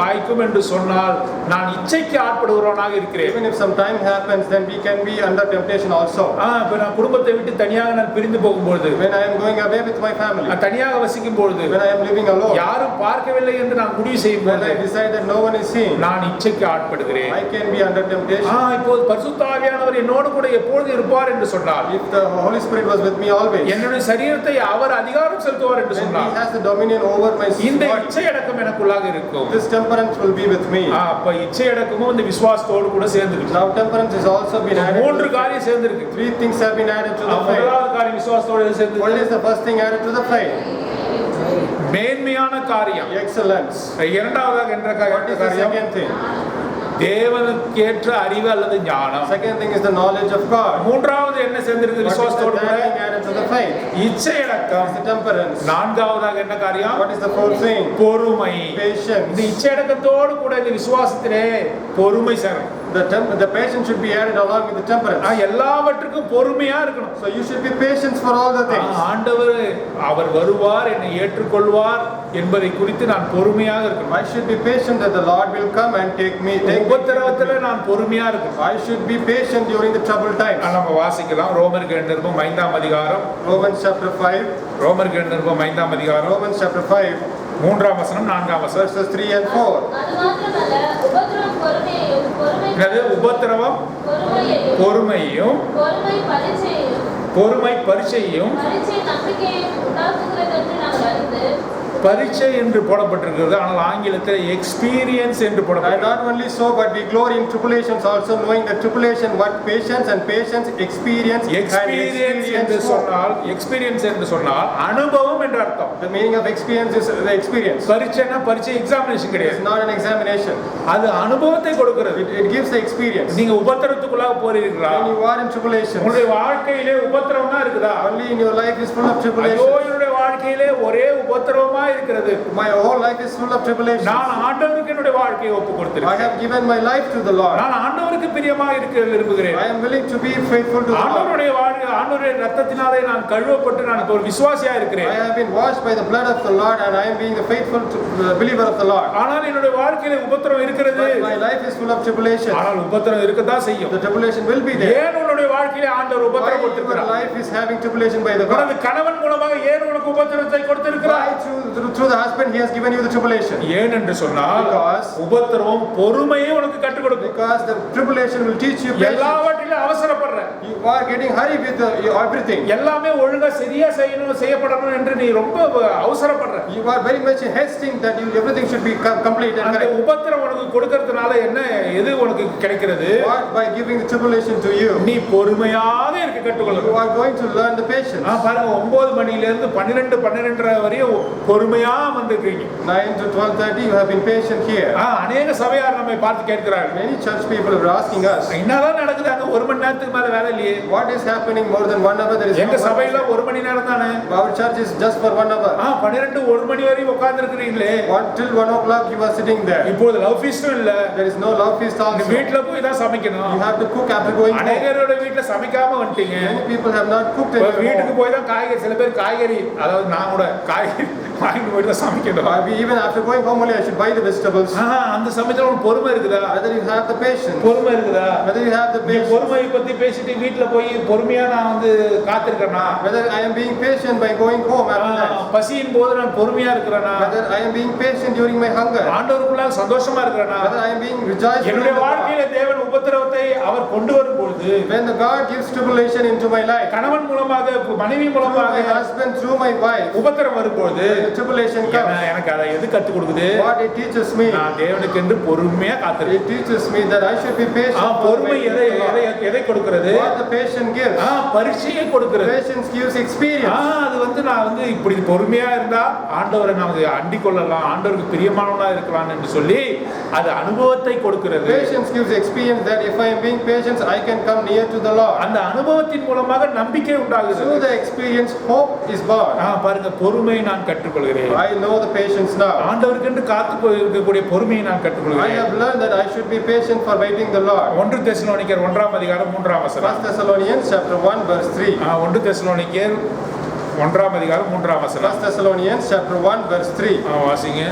வாய்க்கும் என்று சொன்னால் நான் இச்சைக்கு ஆட்படுகிறவனாக இருக்கிறேன்.
Even if some time happens, then we can be under temptation also.
இப்ப நான் குடும்பத்தை விட்டு தனியாக நான் பிரிந்து போகும்போது,
When I am going away with my family,
தனியாக வசிக்கும் பொழுது,
when I am living alone,
யாரும் பார்க்கவில்லை இல்லை என்று நான் முடிவு செய்யும்
when
போது
I decide that no one is seen,
நான் இச்சைக்கு ஆட்படுகிறேன்.
I can be under temptation.
இப்போது பரிசுத்த ஆவியானவர் என்னோடு கூட எப்பொழுது இருப்பார் என்று சொன்னார்.
If the Holy Spirit was with me always,
என்னுடைய சரீரத்தை அவர் அதிகாரம் செலுத்துவார் என்று
then
சொன்னார்.
He has the dominion over my
இந்த
body.
இச்சை அடக்கம் எனக்குள்ளாக இருக்கும்.
This temperance will be with me.
அப்ப இச்சை அடக்கமும் இந்த விசுவாசத்தோடு கூட சேர்ந்துருக்கு.
Now temperance has also been added.
மூன்று காரியம் சேர்ந்திருக்கு.
Three things have been added to the faith.
முதலாவது காரியம் விசுவாசத்தோடு
What
சேர்ந்து
is the first thing added to the faith?
மேன்மையான காரியம்.
Excellence.
இரண்டாவதாக என்ற
What is the
காரியம்
second thing?
தேவனுக்கேற்ற அறிவு அல்லது ஞானம்.
Second thing is the knowledge of God.
மூன்றாவது என்ன சேர்ந்திருக்கு
What is the
விசுவாசத்தோடு
third
கூட?
thing added to the faith?
இச்சை அடக்கம்.
It's the temperance.
நான்காவதாக என்ன காரியம்?
What is the fourth thing?
பொறுமை.
Patience.
இந்த இச்சை அடக்கத்தோடு கூட இந்த விசுவாசத்திலே பொறுமை சேரும்.
The patience should be added along with the temperance.
எல்லாவற்றுக்கும் பொறுமையா இருக்கணும்.
So you should be patient for all the things.
ஆண்டவர் அவர் வருவார், என்னை ஏற்றுக்கொள்வார் என்பதை குறித்து நான் பொறுமையாக இருக்கணும்.
I should be patient that the Lord will come and take me.
உபத்திரவத்துல நான் பொறுமையா இருக்கணும்.
I should be patient during the troubled times.
நம்ம வாசிக்கலாம் ரோமருக்கு எழுதின நிருபம் 5ஆம் அதிகாரம்.
Romans chapter 5.
ரோமருக்கு எழுதின நிருபம் 5ஆம் அதிகாரம்.
Romans chapter 5.
3ஆம் வசனம் 4ஆம் வசனம்.
Verses 3 and 4.
அது மாத்திரமல்ல, உபத்திரவம் பொறுமையையும்,
என்னது உபத்திரவம்? பொறுமையையும்,
பொறுமை பரீட்சையையும்,
பொறுமை பரீட்சையையும்,
பரீட்சை நம்பிக்கையையும் உண்டாக்குகிறது என்று நாங்கள் அறிந்து,
பரீட்சை என்று போடப்பட்டிருக்கிறது, ஆனால் ஆங்கிலத்தில் எக்ஸ்பீரியன்ஸ் என்று
And
போடப்பட்டிருக்கிறது.
not only so, but we glory in tribulations also, knowing that tribulation what patience, and patience experience, and
experience என்று
experience hope.
சொன்னால் எக்ஸ்பீரியன்ஸ் என்று சொன்னால் அனுபவம் என்று அர்த்தம்.
The meaning of experience is the experience.
பரீட்சைனா பரீட்சை எக்ஸாமினேஷன்
It's
கிடையாது,
not an examination.
அது அனுபவத்தை கொடுக்கிறது.
It gives the experience.
நீங்க உபத்திரத்துக்குள்ளாக போறீங்களா?
When you are in tribulations,
உங்களுடைய வாழ்க்கையிலே உபத்திரவம் தான் இருக்குதா?
only in your life is full of
ஐயோ
tribulation.
என்னுடைய வாழ்க்கையிலே ஒரே உபத்திரவமா இருக்கிறது.
My whole life is full of tribulation.
நான் ஆண்டவருக்கு என்னுடைய வாழ்க்கையை ஒப்பு
I
கொடுத்திருக்கிறேன்.
have given my life to the Lord.
நான் ஆண்டவருக்கு பிரியமா இருக்க விரும்புகிறேன்.
I am willing to be faithful to the Lord.
ஆண்டவருடைய வாழ்க்கை ஆண்டவருடைய ரத்தத்தினாலே நான் கழுவப்பட்டு நான் இப்போ ஒரு விசுவாசியா இருக்கிறேன்.
I have been washed by the blood of the Lord, and I am being the faithful believer of the Lord.
ஆனால் என்னுடைய வாழ்க்கையில உபத்திரம் இருக்கிறது.
But my life is full of tribulation.
ஆனால் உபத்திரம் இருக்கத்தான் செய்யும்.
The tribulation will be there.
ஏன் உன்னுடைய வாழ்க்கையில ஆண்டவர்
Why
உபத்திரம்
your
கொடுத்திருக்கிறார்?
life is having tribulation by the God?
உனது கணவன் மூலமாக ஏன் உனக்கு உபத்திரத்தை கொடுத்திருக்கிறார்?
Why through the husband he has given you the tribulation?
ஏன் என்று சொன்னால்
Because-
உபத்திரம் பொறுமையை உனக்கு கற்றுக் கொடுக்கும்.
Because the tribulation will teach you patience.
எல்லாவற்றிலும் அவசரப்படுற,
You are getting hurried with everything.
எல்லாமே ஒழுங்கா சரியா செய்யப்படணும் என்று நீ ரொம்ப அவசரப்படுற.
You are very much hasting that everything should be complete and
அந்த
correct.
உபத்திரம் உனக்கு கொடுக்கறதுனால என்ன எது உனக்கு கிடைக்கிறது?
What by giving the tribulation to you?
நீ பொறுமையாக இருக்க
You
கற்றுக்கொள்ளணும்.
are going to learn the patience.
பாருங்க 9 மணில இருந்து 12:30 வரையும் பொறுமையா வந்திருக்கீங்க.
9 to 12:30 you have been patient here.
அநேக சபையார் நம்மை பார்த்து கேட்கிறார்கள்,
Many church people are asking us,
என்னதான் நடக்குது அங்க 1 மணி நேரத்துக்கு மேல வேலை இல்லையே?
what is happening more than 1 hour? There is
எங்க
no
சபையில 1 மணி நேரம் தானே.
Our church is just for 1 hour.
12 மணி வரையும் உட்கார்ந்து இருக்கிறீங்களே.
Till 1 o'clock you are sitting there.
இப்போது லவ் ஃபீஸ்டும் இல்ல.
There is no love feast also.
வீட்ல போய் தான் சமைக்கணும்.
You have to cook after going home.
அநேகரோட வீட்ல சமைக்காம வந்துட்டீங்க.
Many people have not cooked
வீட்டுக்கு
anymore.
போய் தான் காய்கறி, சில பேர் காய்கறி, அதாவது நான் கூட காய்கறி வாங்கிட்டு போய் தான் சமைக்கணும்.
Even after going home only I should buy the vegetables.
அந்த சமைச்சல உனக்கு பொறுமை இருக்குதா?
Whether you have the patience.
பொறுமை இருக்குதா?
Whether you have the
நீ
patience.
பொறுமையை பத்தி பேசிட்டு வீட்ல போய் பொறுமையா நான் வந்து காத்திருக்கேனா?
Whether I am being patient by going home after that.
பசியின் போது நான் பொறுமையா இருக்கிறேனா?
Whether I am being patient during my hunger.
ஆண்டவருக்குள்ள சந்தோஷமா இருக்கிறேனா?
Whether I am being rejoiced.
என்னுடைய வாழ்க்கையில தேவன் உபத்திரவத்தை அவர் கொண்டு வரும் பொழுது,
When the God gives tribulation into my life.
கணவன் மூலமாக, மனைவி
Through
மூலமாக
my husband, through my wife.
உபத்திரம் வரும்போது
When the tribulation comes.
எனக்கு அதை எது கற்றுக் கொடுக்குது?
What it teaches me.
நான் தேவனுக்கு என்று பொறுமையா காத்திருக்கேன்.
It teaches me that I should be patient.
பொறுமை எதை கொடுக்கிறது?
What the patient gives.
பரீட்சையை கொடுக்கிறது.
Patience gives experience.
அது வந்து நான் வந்து இப்படி பொறுமையா இருந்தா ஆண்டவரை நமக்கு அண்டிக் கொள்ளலாம், ஆண்டவருக்கு பிரியமானவனா இருக்கலாம் என்று சொல்லி அது அனுபவத்தை கொடுக்கிறது.
Patience gives experience that if I am being patient, I can come near to the Lord.
அந்த அனுபவத்தின் மூலமாக நம்பிக்கை உண்டாகுது.
Through the experience, hope is born.
பாருங்க, பொறுமை நான் கற்றுக்கொள்கிறேன்.
I know the patience now.
ஆண்டவருக்கு என்று காத்து இருக்கக்கூடிய பொறுமையை நான்
I
கற்றுக்கொள்கிறேன்.
have learned that I should be patient for waiting the Lord.
1 தெசலோனிக்கர் 1ஆம் அதிகாரம் 3ஆம் வசனம்.
1 Thessalonians chapter 1 verse 3.
1 தெசலோனிக்கர் 1ஆம் அதிகாரம் 3ஆம் வசனம்.
1 Thessalonians chapter 1 verse 3.
வாசிங்க.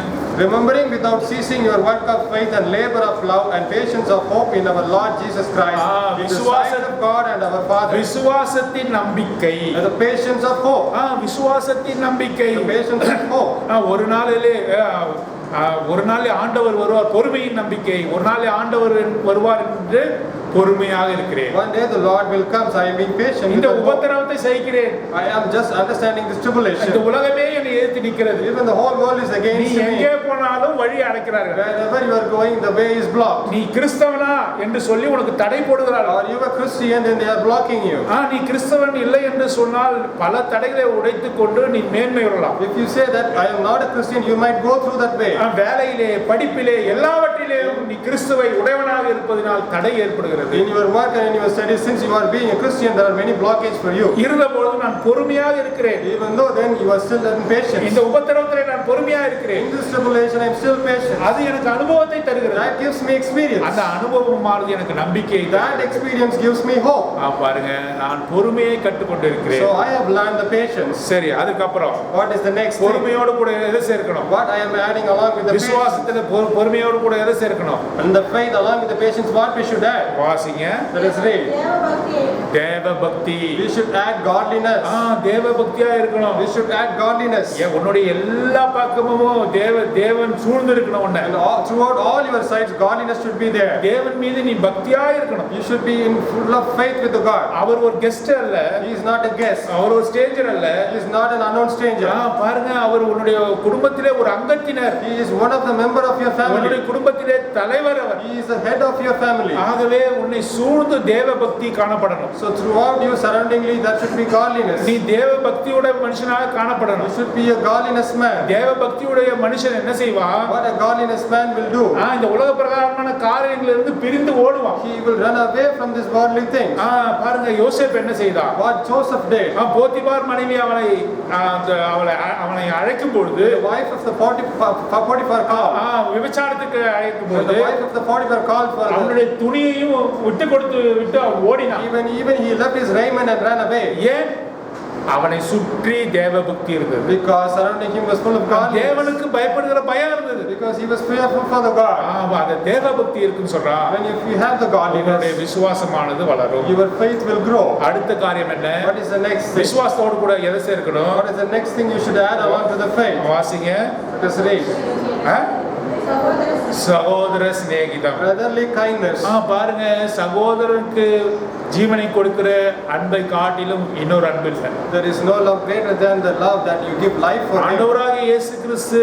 Remembering without ceasing your work of faith and labor of love and patience of hope in our Lord Jesus Christ, in the sight of God and our Father.
விசுவாசத்தின் நம்பிக்கை.
The patience of hope.
விசுவாசத்தின் நம்பிக்கை.
The patience of hope.
ஒரு நாளிலே ஒரு நாள் ஆண்டவர் வருவார், பொறுமையின் நம்பிக்கை. ஒரு நாள் ஆண்டவர் வருவார் என்று பொறுமையாக இருக்கிறேன்.
One day the Lord will come, so I am being patient.
இந்த உபத்திரவத்தை சகிக்கிறேன்.
I am just understanding this tribulation.
இந்த உலகமே என்னை எதிர்த்து நிற்கிறது.
Even the whole world is
நீ
against me.
எங்கே போனாலும் வழி அடைக்கிறார்கள்.
Wherever you are going, the way is blocked.
நீ கிறிஸ்தவனா என்று சொல்லி உனக்கு தடை போடுகிறார்கள்.
Or you are Christian, then they are blocking you.
நீ கிறிஸ்தவன் இல்லை என்று சொன்னால் பல தடைகளை உடைத்துக் கொண்டு நீ மேன்மை வரலாம்.
If you say that I am not a Christian, you might go through that way.
வேலையிலே, படிப்பிலே, எல்லாவற்றிலேயும் நீ கிறிஸ்துவை உடையவனாக இருப்பதினால் தடை ஏற்படுகிறது.
In your work and in your studies, since you are being a Christian, there are many blockages for you.
இருந்தபோது நான் பொறுமையாக இருக்கிறேன்.
Even though then you are still in patience.
இந்த உபத்திரவத்திலே நான் பொறுமையாக இருக்கிறேன்.
In this tribulation, I am still patient.
அது எனக்கு அனுபவத்தை தருகிறது.
That gives me experience.
அந்த அனுபவமானது எனக்கு நம்பிக்கை.
That experience gives me hope.
பாருங்க, நான் பொறுமையை கற்றுக்கொண்டிருக்கிறேன்.
So I have learned the patience.
சரி, அதுக்கப்புறம்
What is the next thing?
பொறுமையோடு கூட எதை சேர்க்கணும்?
What I am adding along with the patience?
விசுவாசத்துல பொறுமையோடு கூட எதை சேர்க்கணும்?
And the faith along with the patience, what we should add?
வாசிங்க.
Let us read.
தேவ பக்தி.
We should add godliness.
தேவ பக்தியா இருக்கணும்.
We should add godliness.
உன்னுடைய எல்லா பக்கமும் தேவன் சூழ்ந்து இருக்கணும். உன்னை
And throughout all your sides, godliness should be there.
தேவன் மீது நீ பக்தியா இருக்கணும்.
You should be in full of faith with the God.
அவர் ஒரு கெஸ்ட் அல்ல.
He is not a guest.
அவர் ஒரு ஸ்ட்ரேஞ்சர் அல்ல.
He is not an unknown stranger.
பாருங்க, அவர் உன்னுடைய குடும்பத்திலே ஒரு அங்கத்தினர்.
He is one of the member of your family.
உன்னுடைய குடும்பத்திலே தலைவர் அவர்.
He is the head of your family.
ஆகவே உன்னை சூழ்ந்து தேவ பக்தி காணப்படணும்.
So throughout you surroundingly, there should be godliness.
நீ தேவ பக்தியோட மனுஷனாக காணப்படணும்.
You should be a godliness man.
தேவ பக்தியுடைய மனுஷன் என்ன செய்வான்?
What a godliness man will do?
இந்த உலக பிரகாரமான காரியங்களிலிருந்து பிரிந்து ஓடுவான்.
He will run away from this worldly things.
பாருங்க, யோசேப் என்ன செய்தான்?
What Joseph did.
போத்திபார் மனைவி அவனை அழைக்கும் பொழுது,
The wife of the Potiphar called.
விபச்சாரத்துக்கு அழைக்கும்
The
பொழுது
wife of the Potiphar called for.
அவனுடைய துணியையும் விட்டு அவன் ஓடினான்.
Even he left his raiment and ran away.
ஏன்? அவனை சுற்றி தேவ பக்தி இருந்தது.
Because surrounding him was full of godliness.
தேவனுக்கு பயப்படுகிற பயம் இருந்தது.
Because he was fearful for the God.
அந்த தேவ பக்தி இருக்குன்னு சொல்றான்.
When if you have the godliness,
உன்னுடைய விசுவாசமானது வளரும்.
your faith will grow.
அடுத்த காரியம் என்ன?
What is the next thing?
விசுவாசத்தோடு கூட எதை சேர்க்கணும்?
What is the next thing you should add along to the faith?
வாசிங்க.
Let us read.
சகோதர சிநேகிதம்.
Brotherly kindness.
பாருங்க, சகோதரனுக்கு ஜீவனை கொடுக்கிற அன்பை காட்டிலும் இன்னொரு அன்பு இல்லை.
There is no love greater than the love that you give life for him.
ஆண்டவராகிய இயேசு கிறிஸ்து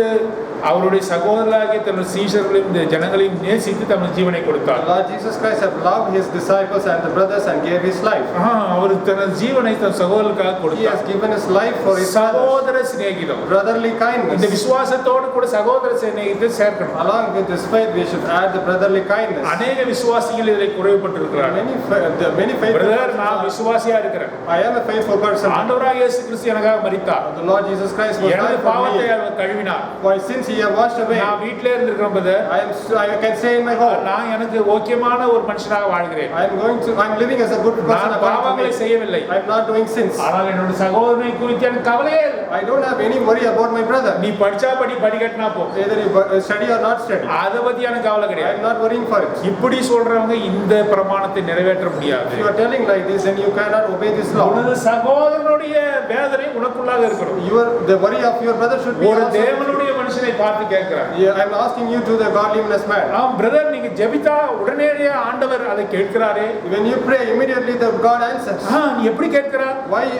அவருடைய சகோதரராகிய தன்னுடைய சீஷர்களையும் இந்த ஜனங்களையும் நேசித்து தமது ஜீவனை கொடுத்தார்.
Lord Jesus Christ have loved his disciples and the brothers and gave his life.
அவர் தனது ஜீவனை தன் சகோதரர்களுக்காக
He
கொடுத்தார்.
has given his life for his
சகோதர சிநேகிதம்.
brotherly kindness.
இந்த விசுவாசத்தோடு கூட சகோதர சிநேகிதத்தை சேர்க்கணும்.
Along with this faith, we should add the brotherly kindness.
அநேக விசுவாசிகள் இதில் குறைவுபட்டிருக்கிறார்கள்.
Many faithful.
பிரதர், நான் விசுவாசியா இருக்கிறேன்.
I am a faithful person.
ஆண்டவராகிய இயேசு கிறிஸ்து எனக்காக மரித்தார்.
The Lord Jesus Christ was
எனது
died for
பாவத்தை
me.
Our கழுவினார்.
My sins he have washed away.
நான் வீட்டிலே இருந்திருக்கிறேன் brother.
I can say in my home.
நான் எனக்கு ஓகேமான ஒரு மனுஷனாக வாழ்கிறேன்.
I'm living as a good person.
நான் பாவங்களை செய்யவில்லை.
I am not doing sins.
ஆனால் என்னோட சகோதரனை குறித்து எனக்கு கவலையே இல்லை.
I don't have any worry about my brother.
நீ படிச்சா படிக்கட்டினா போ.
Either you study or not study.
அதை பத்தி எனக்கு கவலை
I
கிடையாது.
am not worrying for it.
இப்படி சொல்றவங்க இந்த பிரமாணத்தை நிறைவேற்ற முடியாது.
If you are telling like this and you cannot obey this law.
உனது சகோதரனுடைய வேதனை உனக்குள்ளாக இருக்கணும்.
The worry of your brother should be
ஒரு
also.
தேவனுடைய மனுஷனை பார்த்து கேட்கிறார்.
Yeah, I am asking you to the godliness man.
Brother, நீங்க ஜெபித்தா உடனேயே ஆண்டவர் அதை கேட்கிறாரே.
When you pray, immediately the God answers.
நீ எப்படி கேட்கிறார்?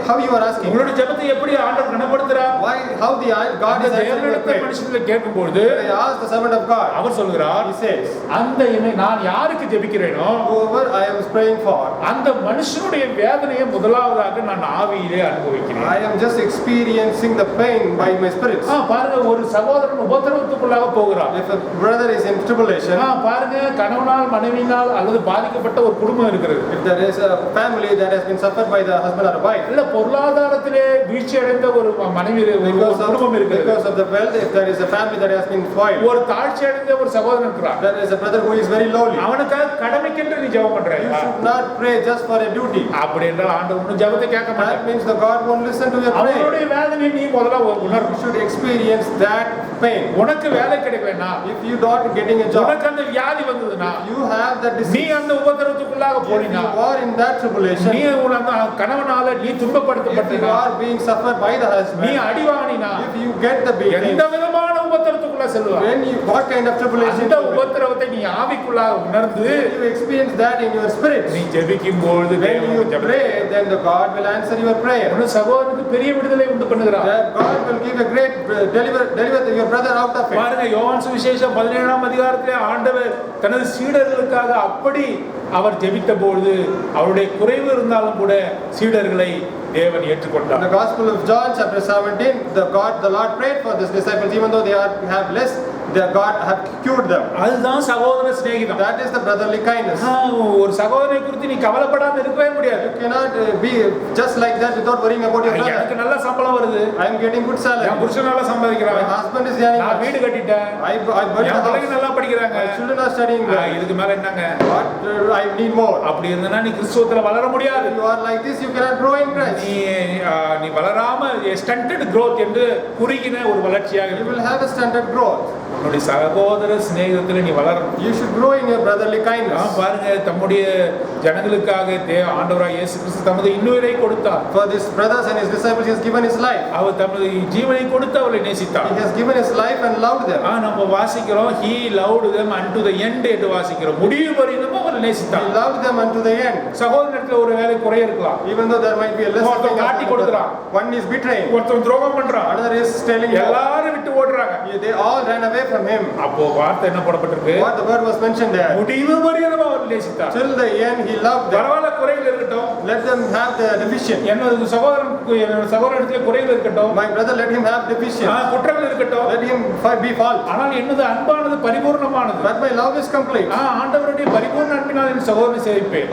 How you are asking?
உங்களுடைய ஜெபத்தை எப்படி ஆண்டவர் கனப்படுத்துறார்?
How the God is answering your
தேவனிடத்தை
prayer?
மனுஷனை கேட்கும்போது
I ask the servant of God.
அவர் சொல்கிறார்,
He says,
நான் யாருக்கு ஜெபிக்கிறேனோ
whoever I am praying for,
அந்த மனுஷனுடைய வேதனையை முதலாவதாக நான் ஆவியிலே அனுபவிக்கிறேன்.
I am just experiencing the pain by my spirit.
பாருங்க, ஒரு சகோதரன் உபத்திரவத்துக்குள்ளாக போகிறார்.
If a brother is in tribulation,
பாருங்க, கணவனால் மனைவியினால் அல்லது பாதிக்கப்பட்ட ஒரு குடும்பம் இருக்கிறது.
if there is a family that has been suffered by the husband or wife,
இல்ல பொருளாதாரத்திலே வீழ்ச்சி அடைந்த ஒரு மனைவி குடும்பம் இருக்கிறது.
because of the wealth, if there is a family that has been spoiled,
ஒரு தாழ்ச்சி அடைந்த ஒரு சகோதரன் இருக்கிறார்.
there is a brother who is very lowly.
அவனுக்காக கடமைக்கென்று நீ ஜெபம் பண்ற.
You should not pray just for a duty.
அப்படி என்றால் ஆண்டவர் உன் ஜெபத்தை கேட்க
That
மாட்டார்.
means the God won't listen to your prayer.
அவனுடைய வேதனை நீ முதல்ல
You
உணரணும்.
should experience that pain.
உனக்கு வேலை கிடைக்கலனா,
If you not getting a job,
உனக்கு அந்த வியாதி வந்ததுனா,
you have that
நீ
disease.
அந்த உபத்திரவத்துக்குள்ளாக
If
போனினா,
you are in that tribulation,
நீ உன் அந்த கணவனால நீ
if you
துன்பப்படுத்தப்பட்டினா,
are being suffered by the
நீ
husband,
அடிவாங்கினா,
if you get the beating,
எந்த விதமான உபத்திரத்துக்குள்ளாக உபத்திரவத்துக்குள்ள செல்லுவார்.
When you, what kind of tribulation
அந்த
you will.
உபத்திரவத்தை நீ ஆவிக்குள்ளாக உணர்ந்து
When you experience that in your spirit,
நீ ஜெபிக்கும் பொழுது
when you pray, then the God will answer your prayer.
உன் சகோதரனுக்கு பெரிய விடுதலை உண்டு பண்ணுகிறார்.
That God will give a great deliver your brother out of it.
பாருங்க, யோவான் சுவிசேஷம் 17ஆம் அதிகாரத்திலே ஆண்டவர் தனது சீடர்களுக்காக அப்படி அவர் ஜெபித்த பொழுது அவருடைய குறைவு இருந்தாலும் கூட சீடர்களை தேவன்
In
ஏற்றுக்கொண்டார்.
the Gospel of John, chapter 17, the Lord prayed for his disciples, even though they have less, God have cured them.
அதுதான் சகோதர சிநேகிதம்.
That is the brotherly kindness.
ஒரு சகோதரனை குறித்து நீ கவலைப்படாம இருக்கவே முடியாது.
You cannot be just like that without worrying about your brother.
எனக்கு நல்ல சம்பளம் வருது,
I am getting good salary.
என் புருஷன் நல்லா சம்பாதிக்கிறான்,
My husband is earning.
நான் வீடு கட்டிட்டேன்,
I built
என்
a
பிள்ளைங்க
house.
நல்லா படிக்கிறாங்க,
My children are studying well.
இதுக்கு மேல என்னங்க?
What I need more.
அப்படி இருந்தனா நீ கிறிஸ்துவத்துல வளர முடியாது.
If you are like this, you cannot grow in Christ.
நீ வளராம ஸ்டண்டட் growth என்று குறுகின ஒரு வளர்ச்சியாக
You
இருக்கும்.
will have a stunted growth.
உன்னுடைய சகோதர சிநேகிதத்துல நீ வளரணும்.
You should grow in your brotherly kindness.
பாருங்க, தம்முடைய ஜனங்களுக்காக ஆண்டவராகிய இயேசு கிறிஸ்து தமது இன்னுயிரை கொடுத்தார்.
For his brothers and his disciples, he has given his life.
அவர் தமது ஜீவனை கொடுத்து அவரை நேசித்தார்.
He has given his life and loved them.
நம்ம வாசிக்கிறோம், he loved them unto the end என்று வாசிக்கிறோம். முடிவு வரையிலும் அவர்
He
நேசித்தார்.
loved them unto the end.
சகோதரத்துல ஒரு வேளை குறை இருக்கலாம்,
Even though there might be a lesser
ஒருத்தன்
thing
காட்டி
about
கொடுக்குறான்,
that. One is betraying,
ஒருத்தன் துரோகம் பண்றான்,
another is telling you.
எல்லாரும் விட்டு ஓடுறாங்க.
They all ran away from him.
அப்போ வார்த்தை என்ன போடப்பட்டிருக்கு?
What the word was mentioned there.
முடிவு வரையிலும் அவர் நேசித்தார்.
Till the end, he loved them.
பரவாயில்ல, குறைகள் இருக்கட்டும்,
Let them have the division.
என்னோட சகோதரத்துல குறைகள் இருக்கட்டும்,
My brother, let him have division.
குற்றங்கள் இருக்கட்டும்,
Let him be fault.
ஆனால் என்னது அன்பானது பரிபூர்ணமானது.
But my love is complete.
ஆண்டவருடைய பரிபூர்ண அன்பினால் என் சகோதரனை சேவிப்பேன்.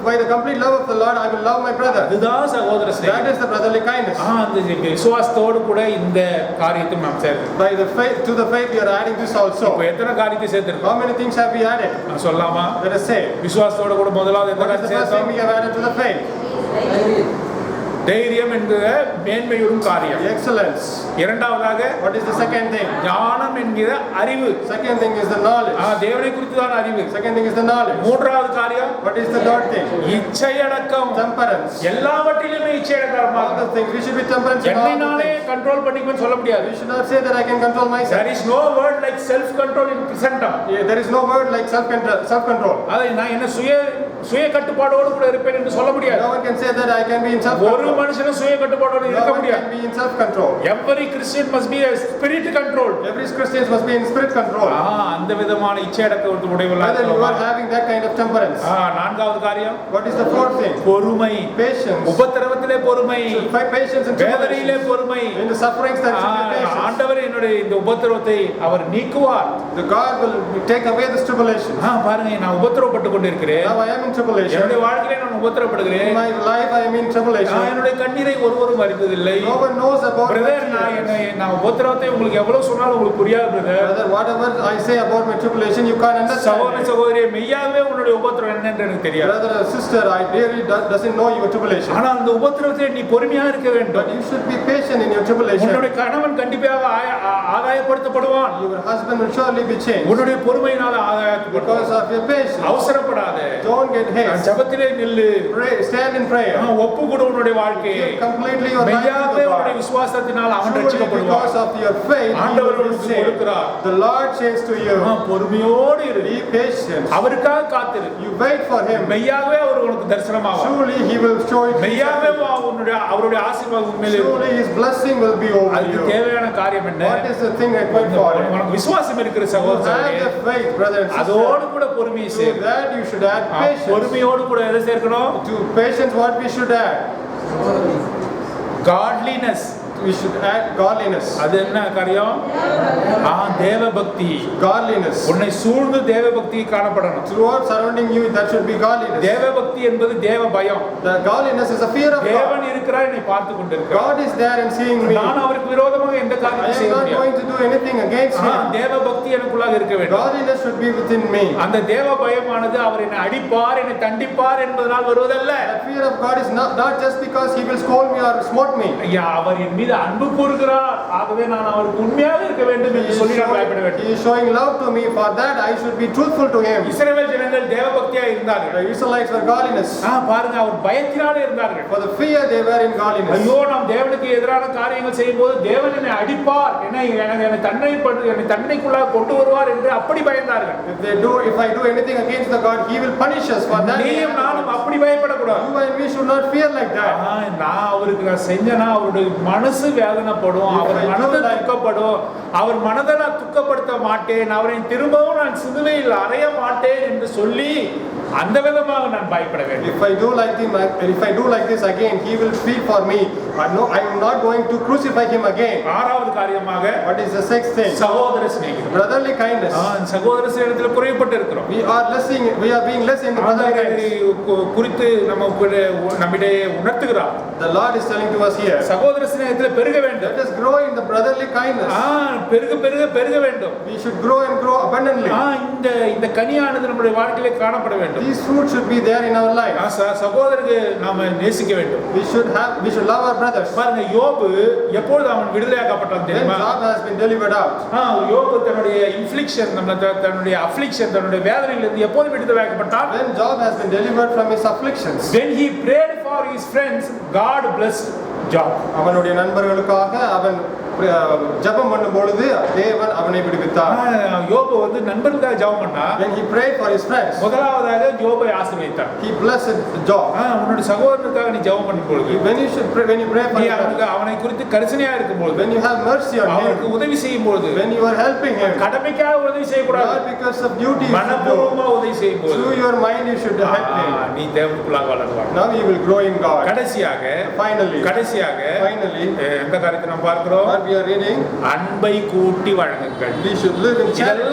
By the complete love of the Lord, I will love my brother.
அதுதான் சகோதர
That
சிநேகம்.
is the brotherly kindness.
அந்த விசுவாசத்தோடு கூட இந்த காரியத்தை நாம் சேர்த்து
By the faith, to the faith, we are adding this also.
இப்போ எத்தனை காரியத்தை சேர்த்திருக்கோம்?
How many things have we added?
நான் சொல்லலாமா?
Let us say.
விசுவாசத்தோட கூட முதலாவது எந்த
What is the
காரியம்
first thing
சேர்த்தோம்?
we have added to the faith?
தைரியம் என்கிற மேன்மையுறும் காரியம்.
Excellence.
இரண்டாவதாக
What is the second thing?
ஞானம் என்கிற அறிவு.
Second thing is the knowledge.
தேவனை குறித்து தான் அறிவு.
Second thing is the knowledge.
மூன்றாவது காரியம்
What is the third thing?
இச்சையடக்கம்.
Temperance.
எல்லாவற்றிலுமே
All
இச்சையடக்கமா.
the things. We should be temperance in
என்னை
all the
நானே
things.
கண்ட்ரோல் பண்ணிக்குவேன் சொல்ல முடியாது.
We should not say that I can control myself.
There is no word like self control in Christendom.
Yeah, there is no word like self-control.
அதை நான் என்ன சுய கட்டுப்பாடோடு கூட இருப்பேன் என்று சொல்ல முடியாது.
No one can say that I can be in
ஒரு
self-control.
மனுஷனும் சுய கட்டுப்பாடோடு
No
இருக்க
one
முடியாது.
can be in self-control.
Every Christian must be a spirit control.
Every Christian must be in spirit control.
அந்த விதமான இச்சையடக்க உடையவர்களாக
Whether you are
இருக்கிறோமா?
having that kind of temperance.
நான்காவது காரியம்
What is the fourth thing?
பொறுமை.
Patience.
உபத்திரவத்திலே பொறுமை,
Should find patience in
வேதனையிலே
tribulation.
பொறுமை.
In the sufferings that should be patience.
ஆண்டவர் என்னுடைய இந்த உபத்திரவத்தை அவர் நீக்குவார்.
The God will take away this tribulation.
பாருங்க, நான் உபத்திரவப்பட்டு கொண்டிருக்கிறேன்.
Now I am in tribulation.
என்னுடைய வாழ்க்கையிலே நான் உபத்திரவப்படுகிறேன்.
In my life I am in tribulation.
என்னுடைய கண்ணீரை ஒருவரும் அறிந்ததில்லை.
No one knows about my
brother, நான் உபத்திரவத்தை உங்களுக்கு எவ்வளவு சொன்னாலும் உங்களுக்கு புரியாது brother.
Brother, whatever I say about my tribulation, you can't
சகோதர
understand.
சகோதரியே, மெய்யாகவே உன்னுடைய உபத்திரம் என்னன்னு எனக்கு தெரியாது.
Brother or sister, I really doesn't know your tribulation.
ஆனா அந்த உபத்திரவத்தை நீ பொறுமையா இருக்க வேண்டும்.
But you should be patient in your tribulation.
உன்னுடைய கணவன் கண்டிப்பாக ஆதாயப்படுத்தப்படுவான்.
Your husband will surely be changed.
உன்னுடைய பொறுமையினால
Because
ஆதாயப்படுவான்.
of your patience.
அவசரப்படாதே.
Don't get haste.
ஜெபத்திலே நில்லு.
Pray, stand in prayer.
ஒப்பு கொடு உன்னுடைய வாழ்க்கையை.
Give completely your life to
மெய்யாகவே
God.
உன்னுடைய விசுவாசத்தினால் அவன்
Truly,
ரட்சிக்கப்படுவான்.
because of your faith, you
ஆண்டவர்
will be
உனக்கு
saved.
கொடுக்கிறார்.
The Lord says to you,
பொறுமையோடு இரு.
be patient.
அவருக்காக காத்திரு.
You wait for Him.
மெய்யாகவே அவர் உனக்கு தரிசனமாவார்.
Surely He will show it to
மெய்யாகவே
you.
அவருடைய ஆசீர்வாதம் உண்மையிலே இருக்கும்.
Surely His blessing will be over
அதுக்கு
you.
தேவையான காரியம் என்ன?
What is the thing required for it?
உனக்கு விசுவாசம் இருக்கிற
You
சகோதரனே,
have the faith, brother and
அதோடு
sister.
கூட பொறுமையை
To
chair.
that you should add patience.
பொறுமையோடு கூட எதை சேர்க்கணும்?
To patience, what we should add?
Godliness.
We should add godliness.
அது என்ன காரியம்? தேவ பக்தி.
Godliness.
உன்னை சூழ்ந்து தேவ பக்தி காணப்படணும்.
Throughout surrounding you, that should be godliness.
தேவ பக்தி என்பது தேவ பயம்.
The godliness is a fear of God.
தேவன் இருக்கிறார், என்னை பார்த்து கொண்டிருக்கிறார்.
God is there and seeing me.
நான் அவருக்கு விரோதமாக எந்த
I
காரியத்தையும்
am
செய்ய
not
முடியாது.
going to do anything against Him.
தேவ பக்தி எனக்குள்ளாக இருக்க வேண்டும்.
Godliness should be within me.
அந்த தேவ பயமானது அவர் என்னை அடிப்பார், என்னை தண்டிப்பார் என்பதனால் வருவதல்ல.
That fear of God is not just because He will scold me or smote me.
ஐயா, அவர் என் மீது அன்பு கூறுகிறார், ஆகவே நான் அவருக்கு உண்மையாக இருக்க வேண்டும் என்று சொல்லி நான் பயப்பட வேண்டும்.
He is showing love to me. For that I should be truthful to Him.
இஸ்ரவேல் ஜனங்கள் தேவ பக்தியா இருந்தார்கள்.
The Israelites were godliness.
பாருங்க, அவர் பயத்தினாலே இருந்தார்கள்.
For the fear they were in godliness.
ஐயோ, நாம் தேவனுக்கு எதிரான காரியங்கள் செய்யும்போது தேவன் என்னை அடிப்பார், என்னை என்னை தண்டனைக்குள்ளாக கொண்டு வருவார் என்று அப்படி பயந்தார்கள்.
If I do anything against the God, He will punish us for that.
நீயும் நானும் அப்படி பயப்படக்கூடாது.
You and we should not fear like that.
நான் அவருக்கு நான் செஞ்சனா அவருடைய மனசு வேதனைப்படும், அவர் மனதை துக்கப்படும், அவர் மனதை நான் துக்கப்படுத்த மாட்டேன், அவரை திரும்பவும் நான் சிலுவையில் அறைய மாட்டேன் என்று சொல்லி அந்த விதமாக நான் பயப்பட வேண்டும்.
If I do like this again, He will feel for me. I am not going to crucify Him again.
ஆறாவது காரியமாக
What is the sixth thing?
சகோதர சிநேகம்.
Brotherly kindness.
சகோதர சிநேகத்தில் குறைபட்டு இருக்கிறோம்.
We are being less in the brotherly kindness.
குறித்து நம்மிடையே உணர்த்துகிறார்.
The Lord is telling to us here.
சகோதர சிநேகத்தில் பெருக வேண்டும்.
Let us grow in the brotherly kindness.
பெருக வேண்டும்.
We should grow and grow abundantly.
இந்த கனியானது நம்முடைய வாழ்க்கையிலே காணப்பட வேண்டும்.
These fruits should be there in our life.
சகோதரருக்கு நாம நேசிக்க வேண்டும்.
We should love our brothers.
பாருங்க, யோபு எப்பொழுது அவன் விடுதலையாக்கப்பட்டான்
When
தெரியுமா?
Job has been delivered out.
யோபு தன்னுடைய இன்ஃப்ளிக்ஷன் தன்னுடைய அஃப்ளிக்ஷன் தன்னுடைய வேதனையிலிருந்து எப்போது விடுதலையாக்கப்பட்டான்?
When Job has been delivered from his afflictions.
When he prayed for his friends, God blessed Job.
அவனுடைய நண்பர்களுக்காக அவன் ஜெபம் பண்ணும் பொழுது தேவன் அவனை விடுவித்தார்.
யோபு நண்பர்களுக்காக ஜெபம் பண்ணா,
when he prayed for his friends,
முதலாவதாக யோபை ஆசீர்வதித்தார்.
he blessed Job.
உன்னுடைய சகோதரனுக்காக நீ ஜெபம் பண்ணும் பொழுது,
when you pray for him,
அவனை குறித்து கரிசனையா இருக்கும் பொழுது,
when you have mercy on him,
அவனுக்கு உதவி செய்யும் பொழுது,
when you are helping him,
கடமைக்காக உதவி செய்ய கூடாது,
not because of duty,
மனப்பூர்வமா உதவி செய்யும் போது,
through your mind you should help him.
நீ தேவனுக்குள்ளாக வளருவாய்.
now you will grow in God.
கடைசியாக எந்த காரியத்தை நாம் பார்க்கிறோம்?
what we are reading,
அன்பை கூட்டி வழங்குங்கள்.
we should live in charity.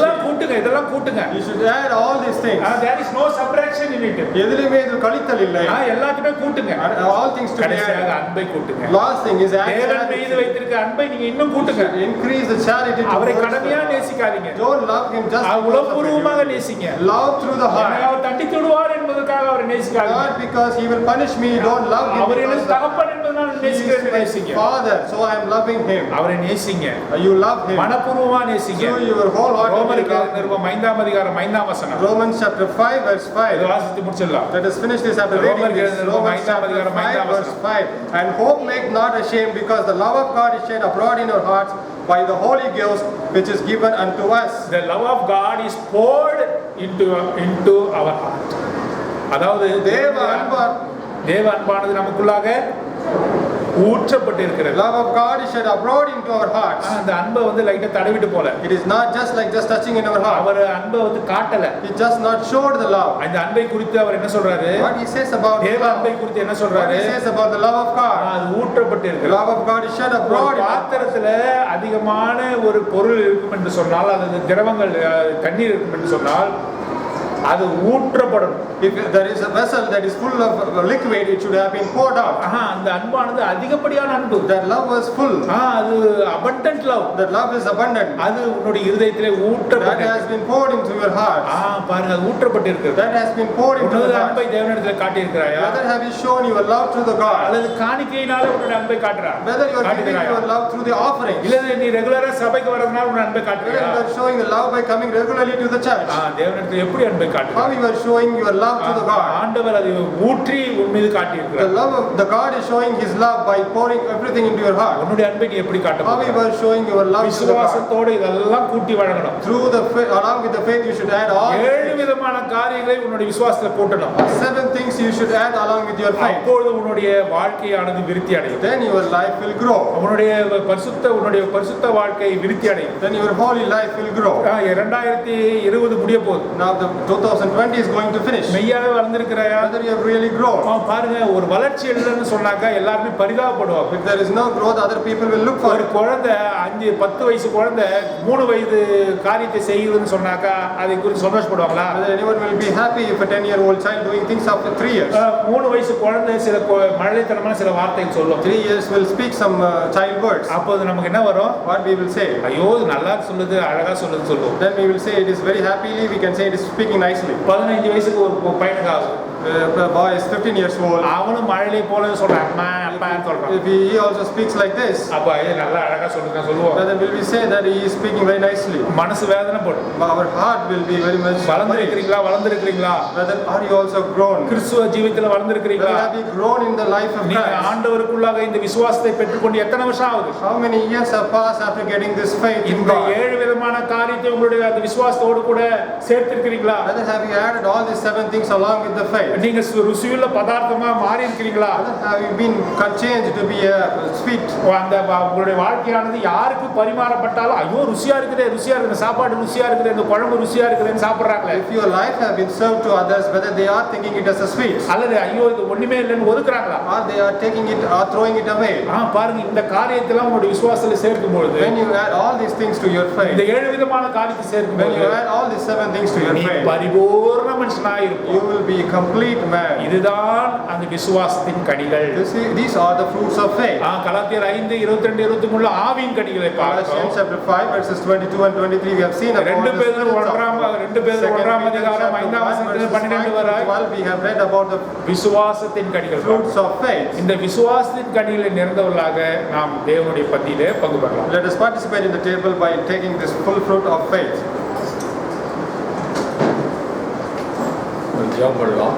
இதெல்லாம் கூட்டுங்க.
you should add all these things.
there is no subtraction in it.
எதிலுமே இது கழித்தல் இல்லை.
எல்லாத்தையுமே கூட்டுங்க.
all things to be
கடைசியாக அன்பை கூட்டுங்க.
last thing is add
தேவன் மீது வைத்திருக்க அன்பை நீங்க இன்னும் கூட்டுங்க.
increase the charity.
அவரை கடமையா நேசிக்காதீங்க.
don't love him just
உளப்பூர்வமாக நேசிங்க.
love through the heart.
அவர் தண்டித்து விடுவார் என்பதற்காக அவரை நேசிக்காதீங்க.
not because he will punish me, don't love him.
அவர் எனக்கு தகப்பன் என்பதனால நேசிக்கிறேன் நேசிங்க.
father, so I am loving him.
அவரை நேசிங்க.
you love him.
மனப்பூர்வமா நேசிங்க.
through your whole heart.
ரோமருக்கு நிருபம் 5ஆம் அதிகாரம் 5ஆம் வசனம்.
Romans chapter 5 verse 5.
இத வாசித்து முடிச்சிடலாம்.
Let us finish this after reading this. Romans chapter 5 verse 5. And hope make not ashamed, because the love of God is shed abroad in our hearts by the Holy Ghost which is given unto us.
The love of God is poured into our heart. அதாவது தேவ அன்பானது நமக்குள்ளாக ஊற்றப்பட்டிருக்கிறது.
love of God is shed abroad into our hearts.
அந்த அன்பை லைட்டா தடவிட்டு போல.
it is not just like just touching in our heart.
அவர் அன்பை காட்டல.
he just not showed the love.
அந்த அன்பை குறித்து அவர் என்ன சொல்றாரு?
what he says about
தேவ அன்பை குறித்து என்ன சொல்றாரு?
what he says about the love of God.
அது ஊற்றப்பட்டிருக்கிறது.
love of God is shed abroad.
பாத்திரத்துல அதிகமான ஒரு பொருள் இருக்கும் என்று சொன்னால், அது திரவங்கள் தண்ணீர் இருக்கும் என்று சொன்னால், அது ஊற்றப்படும்.
if there is a vessel that is full of liquid, it should have been poured out.
அந்த அன்பானது அதிகப்படியான அன்பு.
that love was full.
அது abundant love.
that love is abundant.
அது உன்னுடைய இருதயத்திலே ஊற்றப்பட்டு,
that has been poured into your heart.
பாருங்க, அது ஊற்றப்பட்டிருக்கிறது.
that has been poured into your heart.
அன்பை தேவனிடத்தில் காட்டி இருக்கிறாயா?
whether have you shown your love to the God?
அல்லது காணிக்கையினால உன்னுடைய அன்பை காட்டுறாய்?
whether you are giving your love through the offering?
இல்ல நீ ரெகுலரா சபைக்கு வரதுனால உன்னுடைய அன்பை காட்டுறியா?
whether you are showing the love by coming regularly to the church?
தேவனிடத்தில் எப்படி அன்பை காட்டுறாய்?
how you are showing your love to the God?
ஆண்டவர் அதை ஊற்றி உன் மீது காட்டி இருக்கிறார்.
the love of the God is showing his love by pouring everything into your heart.
உன்னுடைய அன்பை நீ எப்படி காட்ட?
how you are showing your love to the God?
விசுவாசத்தோட இதெல்லாம் கூட்டி வழங்கணும்.
through the faith, along with the faith you should add all
7 விதமான காரியங்களை உன்னுடைய விசுவாசத்துல கூட்டணும்.
7 things you should add along with your faith.
அப்பொழுது உன்னுடைய வாழ்க்கையானது விருத்தி அடையும்.
then your life will grow.
உன்னுடைய பரிசுத்த வாழ்க்கை விருத்தி அடையும்.
then your holy life will grow.
2020 முடிய போகுது.
now the 2020 is going to finish.
மெய்யாவே வளர்ந்திருக்கிறாயா?
whether you have really grown.
பாருங்க, ஒரு வளர்ச்சி இல்லைன்னு சொன்னாக்கா எல்லாருமே பரிதாபப்படுவாங்க.
if there is no growth, other people will look for
ஒரு குழந்தை 5-10 வயசு குழந்தை 3 வயது காரியத்தை செய்யுதுன்னு சொன்னாக்கா அதை குறித்து சந்தோஷப்படுவாங்களா?
whether anyone will be happy if a 10-year-old child doing things after 3 years?
3 வயசு குழந்தை சில மழலைத்தனமான சில வார்த்தைகள் சொல்லும்.
3 years will speak some child words.
அப்போது நமக்கு என்ன வரும்?
what we will say?
ஐயோ நல்லா சொல்லுது, அழகா சொல்லுதுன்னு சொல்லுவோம்.
then we will say it is very happily, we can say it is speaking nicely.
15 வயசுக்கு ஒரு பையனுக்கு ஆகும்.
the boy is 15 years old.
அவனும் மழலை போல சொல்றான், அம்மா சொல்றான்.
If he also speaks like this,
அப்ப இது நல்லா அழகா சொல்லுவோம்.
brother, will we say that he is speaking very nicely?
மனசு வேதனை படும்.
Our heart will be very much
வளர்ந்திருக்கிறீங்களா?
brother, are you also grown?
கிறிஸ்துவ ஜீவிதத்துல வளர்ந்திருக்கிறீங்களா?
Brother, have you grown in the life of
நீங்க
Christ?
ஆண்டவருக்குள்ளாக இந்த விசுவாசத்தை பெற்றுக்கொண்டு எத்தனை வருஷம் ஆகுது?
How many years have passed after getting this faith in
இந்த
God?
7 விதமான காரியத்தை உங்களுடைய அந்த விசுவாசத்தோடு கூட சேர்த்திருக்கிறீங்களா?
Brother, have you added all these 7 things along with the faith?
நீங்க ருசியுள்ள பதார்த்தமா மாறி இருக்கிறீங்களா?
Brother, have you been changed to be a sweet?
அந்த உங்களுடைய வாழ்க்கையானது யாருக்கு பரிமாறப்பட்டாலும் ஐயோ ருசியா இருக்குது, சாப்பாடு ருசியா இருக்குது, இந்த குழம்பு ருசியா இருக்குதுன்னு சாப்பிடுறாங்களே.
If your life have been served to others, whether they are thinking it as a sweet,
அல்லது ஐயோ இது ஒண்ணுமே இல்லைன்னு ஒதுக்குறாங்களா?
or they are taking it or throwing it away.
பாருங்க, இந்த காரியத்தெல்லாம் உங்களுடைய விசுவாசத்துல சேர்க்கும் பொழுது,
When you add all these things to your
இந்த
faith,
7 விதமான காரியத்தை சேர்க்கும்
when you
பொழுது
add all these 7 things to your
நீ
faith,
பரிபூர்ண மனுஷனாய் இருப்பாய்.
you will be a complete man.
இதுதான் அந்த விசுவாசத்தின் கனிகள்.
These are the fruits of faith.
கலாத்தியர் 5:22-23 ஆவியின் கனிகளை
Galatians
பார்த்தோம்.
chapter 5 verses 22 and 23 we have seen about
2
the
பேதுரு
fruits of
1 அதிகாரம் 5ஆம் வசனத்திலிருந்து 12 வரை
12 we have read about the
விசுவாசத்தின் கனிகள்.
fruits of faith.
இந்த விசுவாசத்தின் கனிகளை நிறைந்தவர்களாக நாம் தேவனுடைய பந்தியிலே பங்கு பெறலாம்.
Let us participate in the table by taking this full fruit of faith.
ஜெபம் பண்ணலாம்.